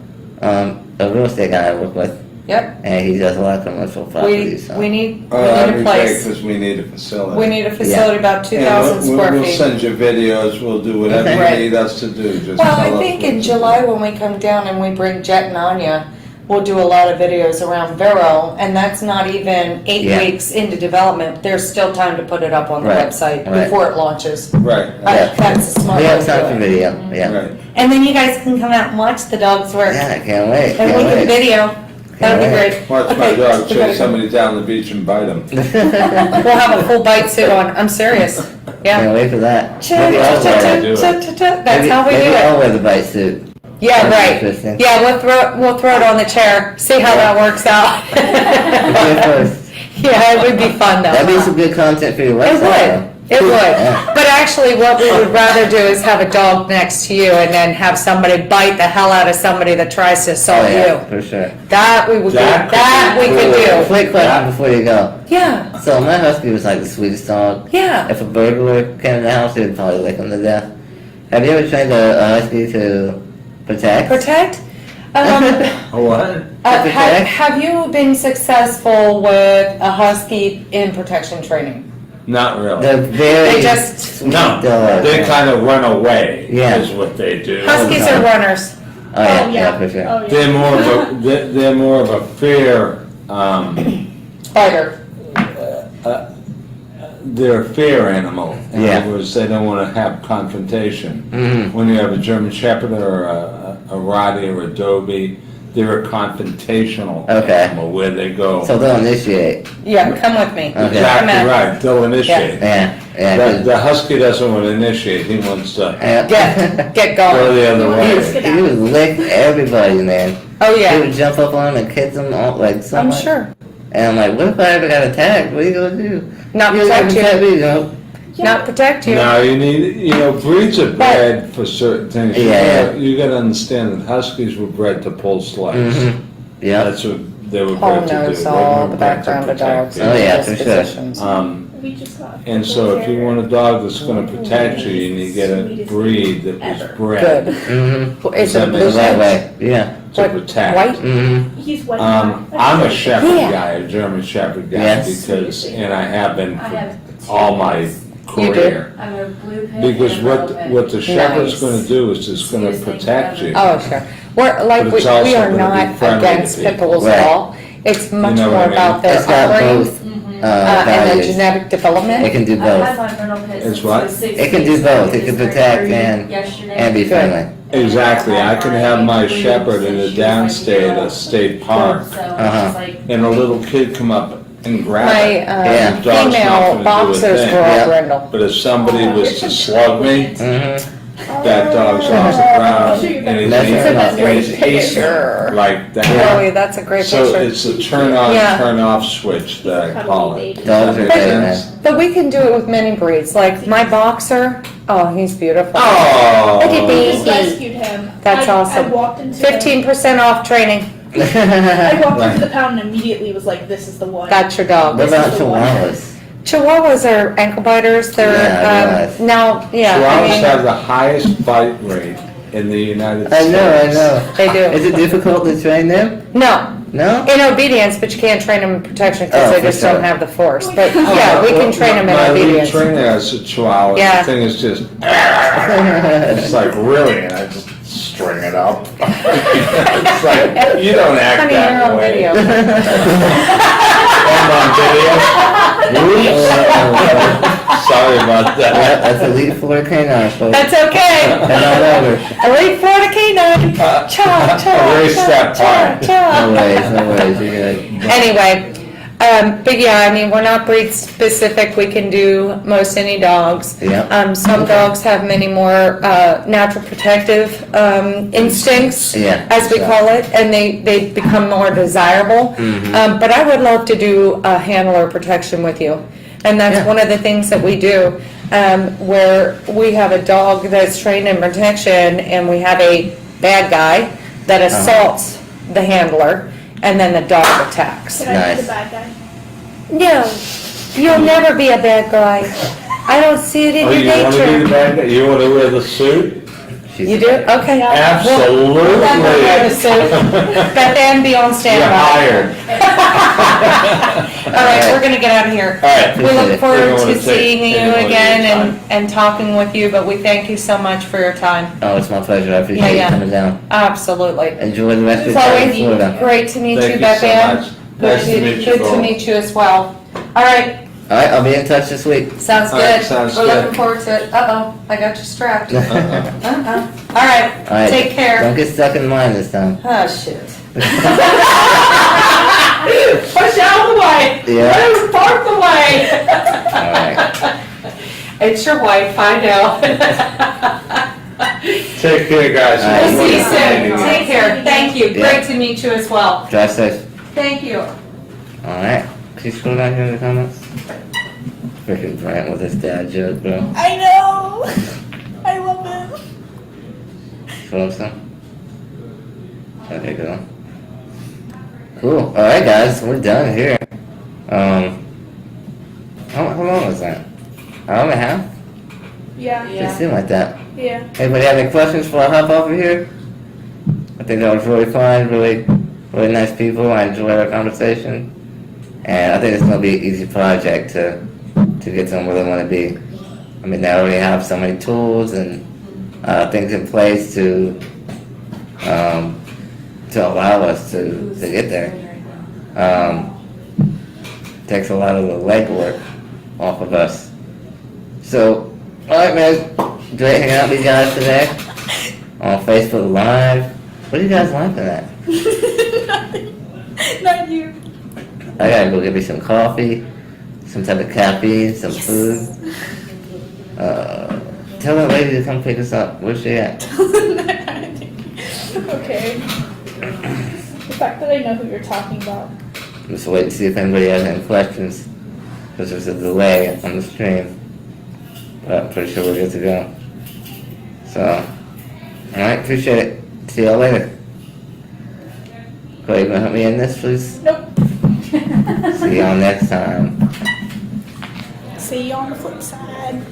a real estate guy I work with, yep, and he does a lot of commercial we properties. So. need That'd a be great place. because we need a facility. We need a facility about 2,000 And square We'll feet. send you videos, we'll do whatever Okay. you Right. need us to do, just Well, tell I us think what in to July do. when we come down and we bring Jet and Anya, we'll do a lot of videos around Vero, and that's not even 8 Yeah. weeks into development. There's still time to put it up on the Right, website right. before it launches. Right, Yeah. That's a smart We way have to time do for it. video. Yeah. right. And then you guys can come out and watch the dogs work, Yeah, I can't wait. and we Can't can wait. video. That'll be Can't great. Watch my Okay, dog we gotta chase go. somebody down the beach and bite them. We'll have a full bite suit on. I'm serious. Yeah. Can't wait for that. Maybe I'll wear it. That's how we do Maybe I'll it. wear the bite suit. Yeah, That'd be right. interesting. Yeah, we'll throw it on the chair. See how that works out. We'll do it first. Yeah, it would be fun though. That'd be some good content for your It website. would. It would. Yeah. But actually, what we would rather do is have a dog next to you and then have somebody bite the hell out of somebody that tries to assault Oh, yeah, you. for sure. That we would do. That could That be we could cool. do. Quick question before you go. Yeah. So my husky was like the sweetest dog. Yeah. If a burglar came in the house, he would probably lick him to death. Have you ever trained a husky to protect? Protect. What? Have you been successful with a husky in protection training? Not really. They're very They just- sweet No, dogs. they kind of run away, Yeah. is what they do. Huskies are runners. Oh yeah, yeah, for sure. Oh, yeah. They're more of a fear, Fighter. they're a fear animal. In Yeah. other words, they don't want to have confrontation. Mhm. When you have a German Shepherd or a Rottie or a Dobie, they're a confrontational Okay. animal where they go. So they'll initiate. Yeah, come with me. Okay. Exactly Come in. right, they'll initiate. Yeah, yeah. The husky doesn't want to initiate, he wants to Get go going. the other way. He would lick everybody, man. Oh He yeah, would jump up on him and kick them all like so I'm much. sure. And I'm like, what if I ever got attacked? What are you gonna do? Not You're gonna protect you. me, you know? Not protect you. Now, you need, breeds are bred for certain things. Yeah. You gotta understand that huskies were bred to pull sleds. Mm-hmm. Yeah. That's what they were Paul bred to do. knows They all weren't the bred to background of protect dogs. you. Oh, yeah, and for sure. dispositions. We just got. And so if you want a dog that's gonna protect you, you need to get a breed that was Good. bred Mm-hmm. Is it That blue makes That heads? way. Yeah. to What, protect. white? Mm-hmm. He's white. I'm a shepherd Yeah. guy, a German shepherd guy, Yes. because, and I have been I for have all my You do? career. I have a blue pit. Because and a yellow pit. what the shepherd's Nice. gonna do is it's gonna protect you. Oh, sure. We're, like, But we it's also are gonna not be friendly to against people. pit bulls Right. at all. It's much know more what I mean? about their It's got upbringing, both Mhm. and the values. genetic It development. can do I've both. had my frontal pit It's since what? I was 6 It can do weeks. both. It It can was protect surgery and yesterday. be friendly. Exactly, I can have my shepherd in a downstate, a state park, So Uh-huh. it's like, and a little kid come up and grab My it. Yeah. The dog's not female gonna do a boxers thing. were all Yeah. brindle. But if somebody was to slug me, Mm-hmm. that dog's off the ground and he's That's eating, a great he's picture. eating like Oh, that. that's a great So picture. it's a turn on, Yeah. turn off switch that I call it. Dogs are Makes great, man. sense? But we can do it with many breeds. Like my boxer, oh, he's beautiful. Oh. Look at We just me. rescued him. That's I awesome. walked into 15% off training. I walked into the pound and immediately was like, this is the one. That's your dog. What about This is the one. Chihuahuas? Chihuahuas are ankle biters. They're Yeah, I realize. now, yeah. Chihuahuas have the highest bite rate in the United States. I know. They do. Is it difficult to train them? No, No? in obedience, but you can't train them in protection because Oh, they for just sure. don't have the force. But yeah, we Well, can train them in my lead obedience. trainer has a Chihuahua. Yeah. The thing is just, it's like, really? And I just string it up. It's like, you don't act Honey, you're that on way. video. I'm on video. Oops. Sorry about Yeah, that. that's Elite Florida Canine, folks. That's okay. Head on over. Elite Florida Canine. Cha, cha, I erased that cha, part. cha. No worries, you're good. Anyway, but yeah, I mean, we're not breed specific. We can do most any dogs. Yeah. Some dogs have many more natural protective instincts, Yeah. as we call it, and they become more desirable. But I would love to do a handler protection with you. And that's Yeah. one of the things that we do, where we have a dog that's trained in protection, and we have a bad guy that assaults the handler, and then the dog attacks. Can I be Nice. the bad guy? No, you'll never be a bad guy. I don't see it in Oh, your you want to be the nature. bad guy? You want to wear the suit? She's You do? Okay. Absolutely. We'll let her wear the suit. Beth Ann, be on You're standby. hired. All right, we're gonna get out of here. All right. We Appreciate look it. forward We don't to wanna take seeing you any more of your again time. and talking with you, but we thank you so much for your time. Oh, it's my pleasure. I appreciate Yeah. you coming down. Absolutely. Enjoy the rest of your time in Chloe, Florida. great to meet Thank you, you Beth so Ann. much. Nice to meet you Good to both. meet you as well. All right, All right, I'll be in touch this week. sounds All right, good. sounds We're good. looking forward to it. Uh-oh, I got you strapped. Uh-uh. All right, All right. take care. Don't get stuck in mine this time. Oh, shit. Push out of the way. Yeah. Move, park the way. All right. It's your wife, I know. Take care, guys. All right. We'll see you soon. Anyway. Take care. Thank you. Yeah. Great to meet you as well. Drive safe. Thank you. All right. Can you scroll down here in the comments? Freaking Brent with his dad joke, bro. I know. I love it. Scroll up some. Okay, cool. Cool. All right, guys, we're done here. How long was that? Hour and a half? Yeah. It seemed like that. Yeah. Anybody have any questions before I hop off of here? I think that was really fun, really nice people. I enjoyed our conversation. And I think it's going to be an easy project to get to where they want to be. I mean, they already have so many tools and things in place to allow us to get there. Takes a lot of the legwork off of us. So, alright man, great hanging out with you guys today on Facebook Live. What are you guys laughing at? Nothing. Not you. I gotta go get me some coffee, some type of caffeine, some food. Tell that lady to come pick us up. Where's she at? Okay. The fact that I know who you're talking about. Just wait and see if anybody has any questions. Because there's a delay on the stream. But I'm pretty sure we're good to go. So, alright, appreciate it. See y'all later. Chloe, you gonna help me in this, please? Nope. See y'all next time. See you on the flip side.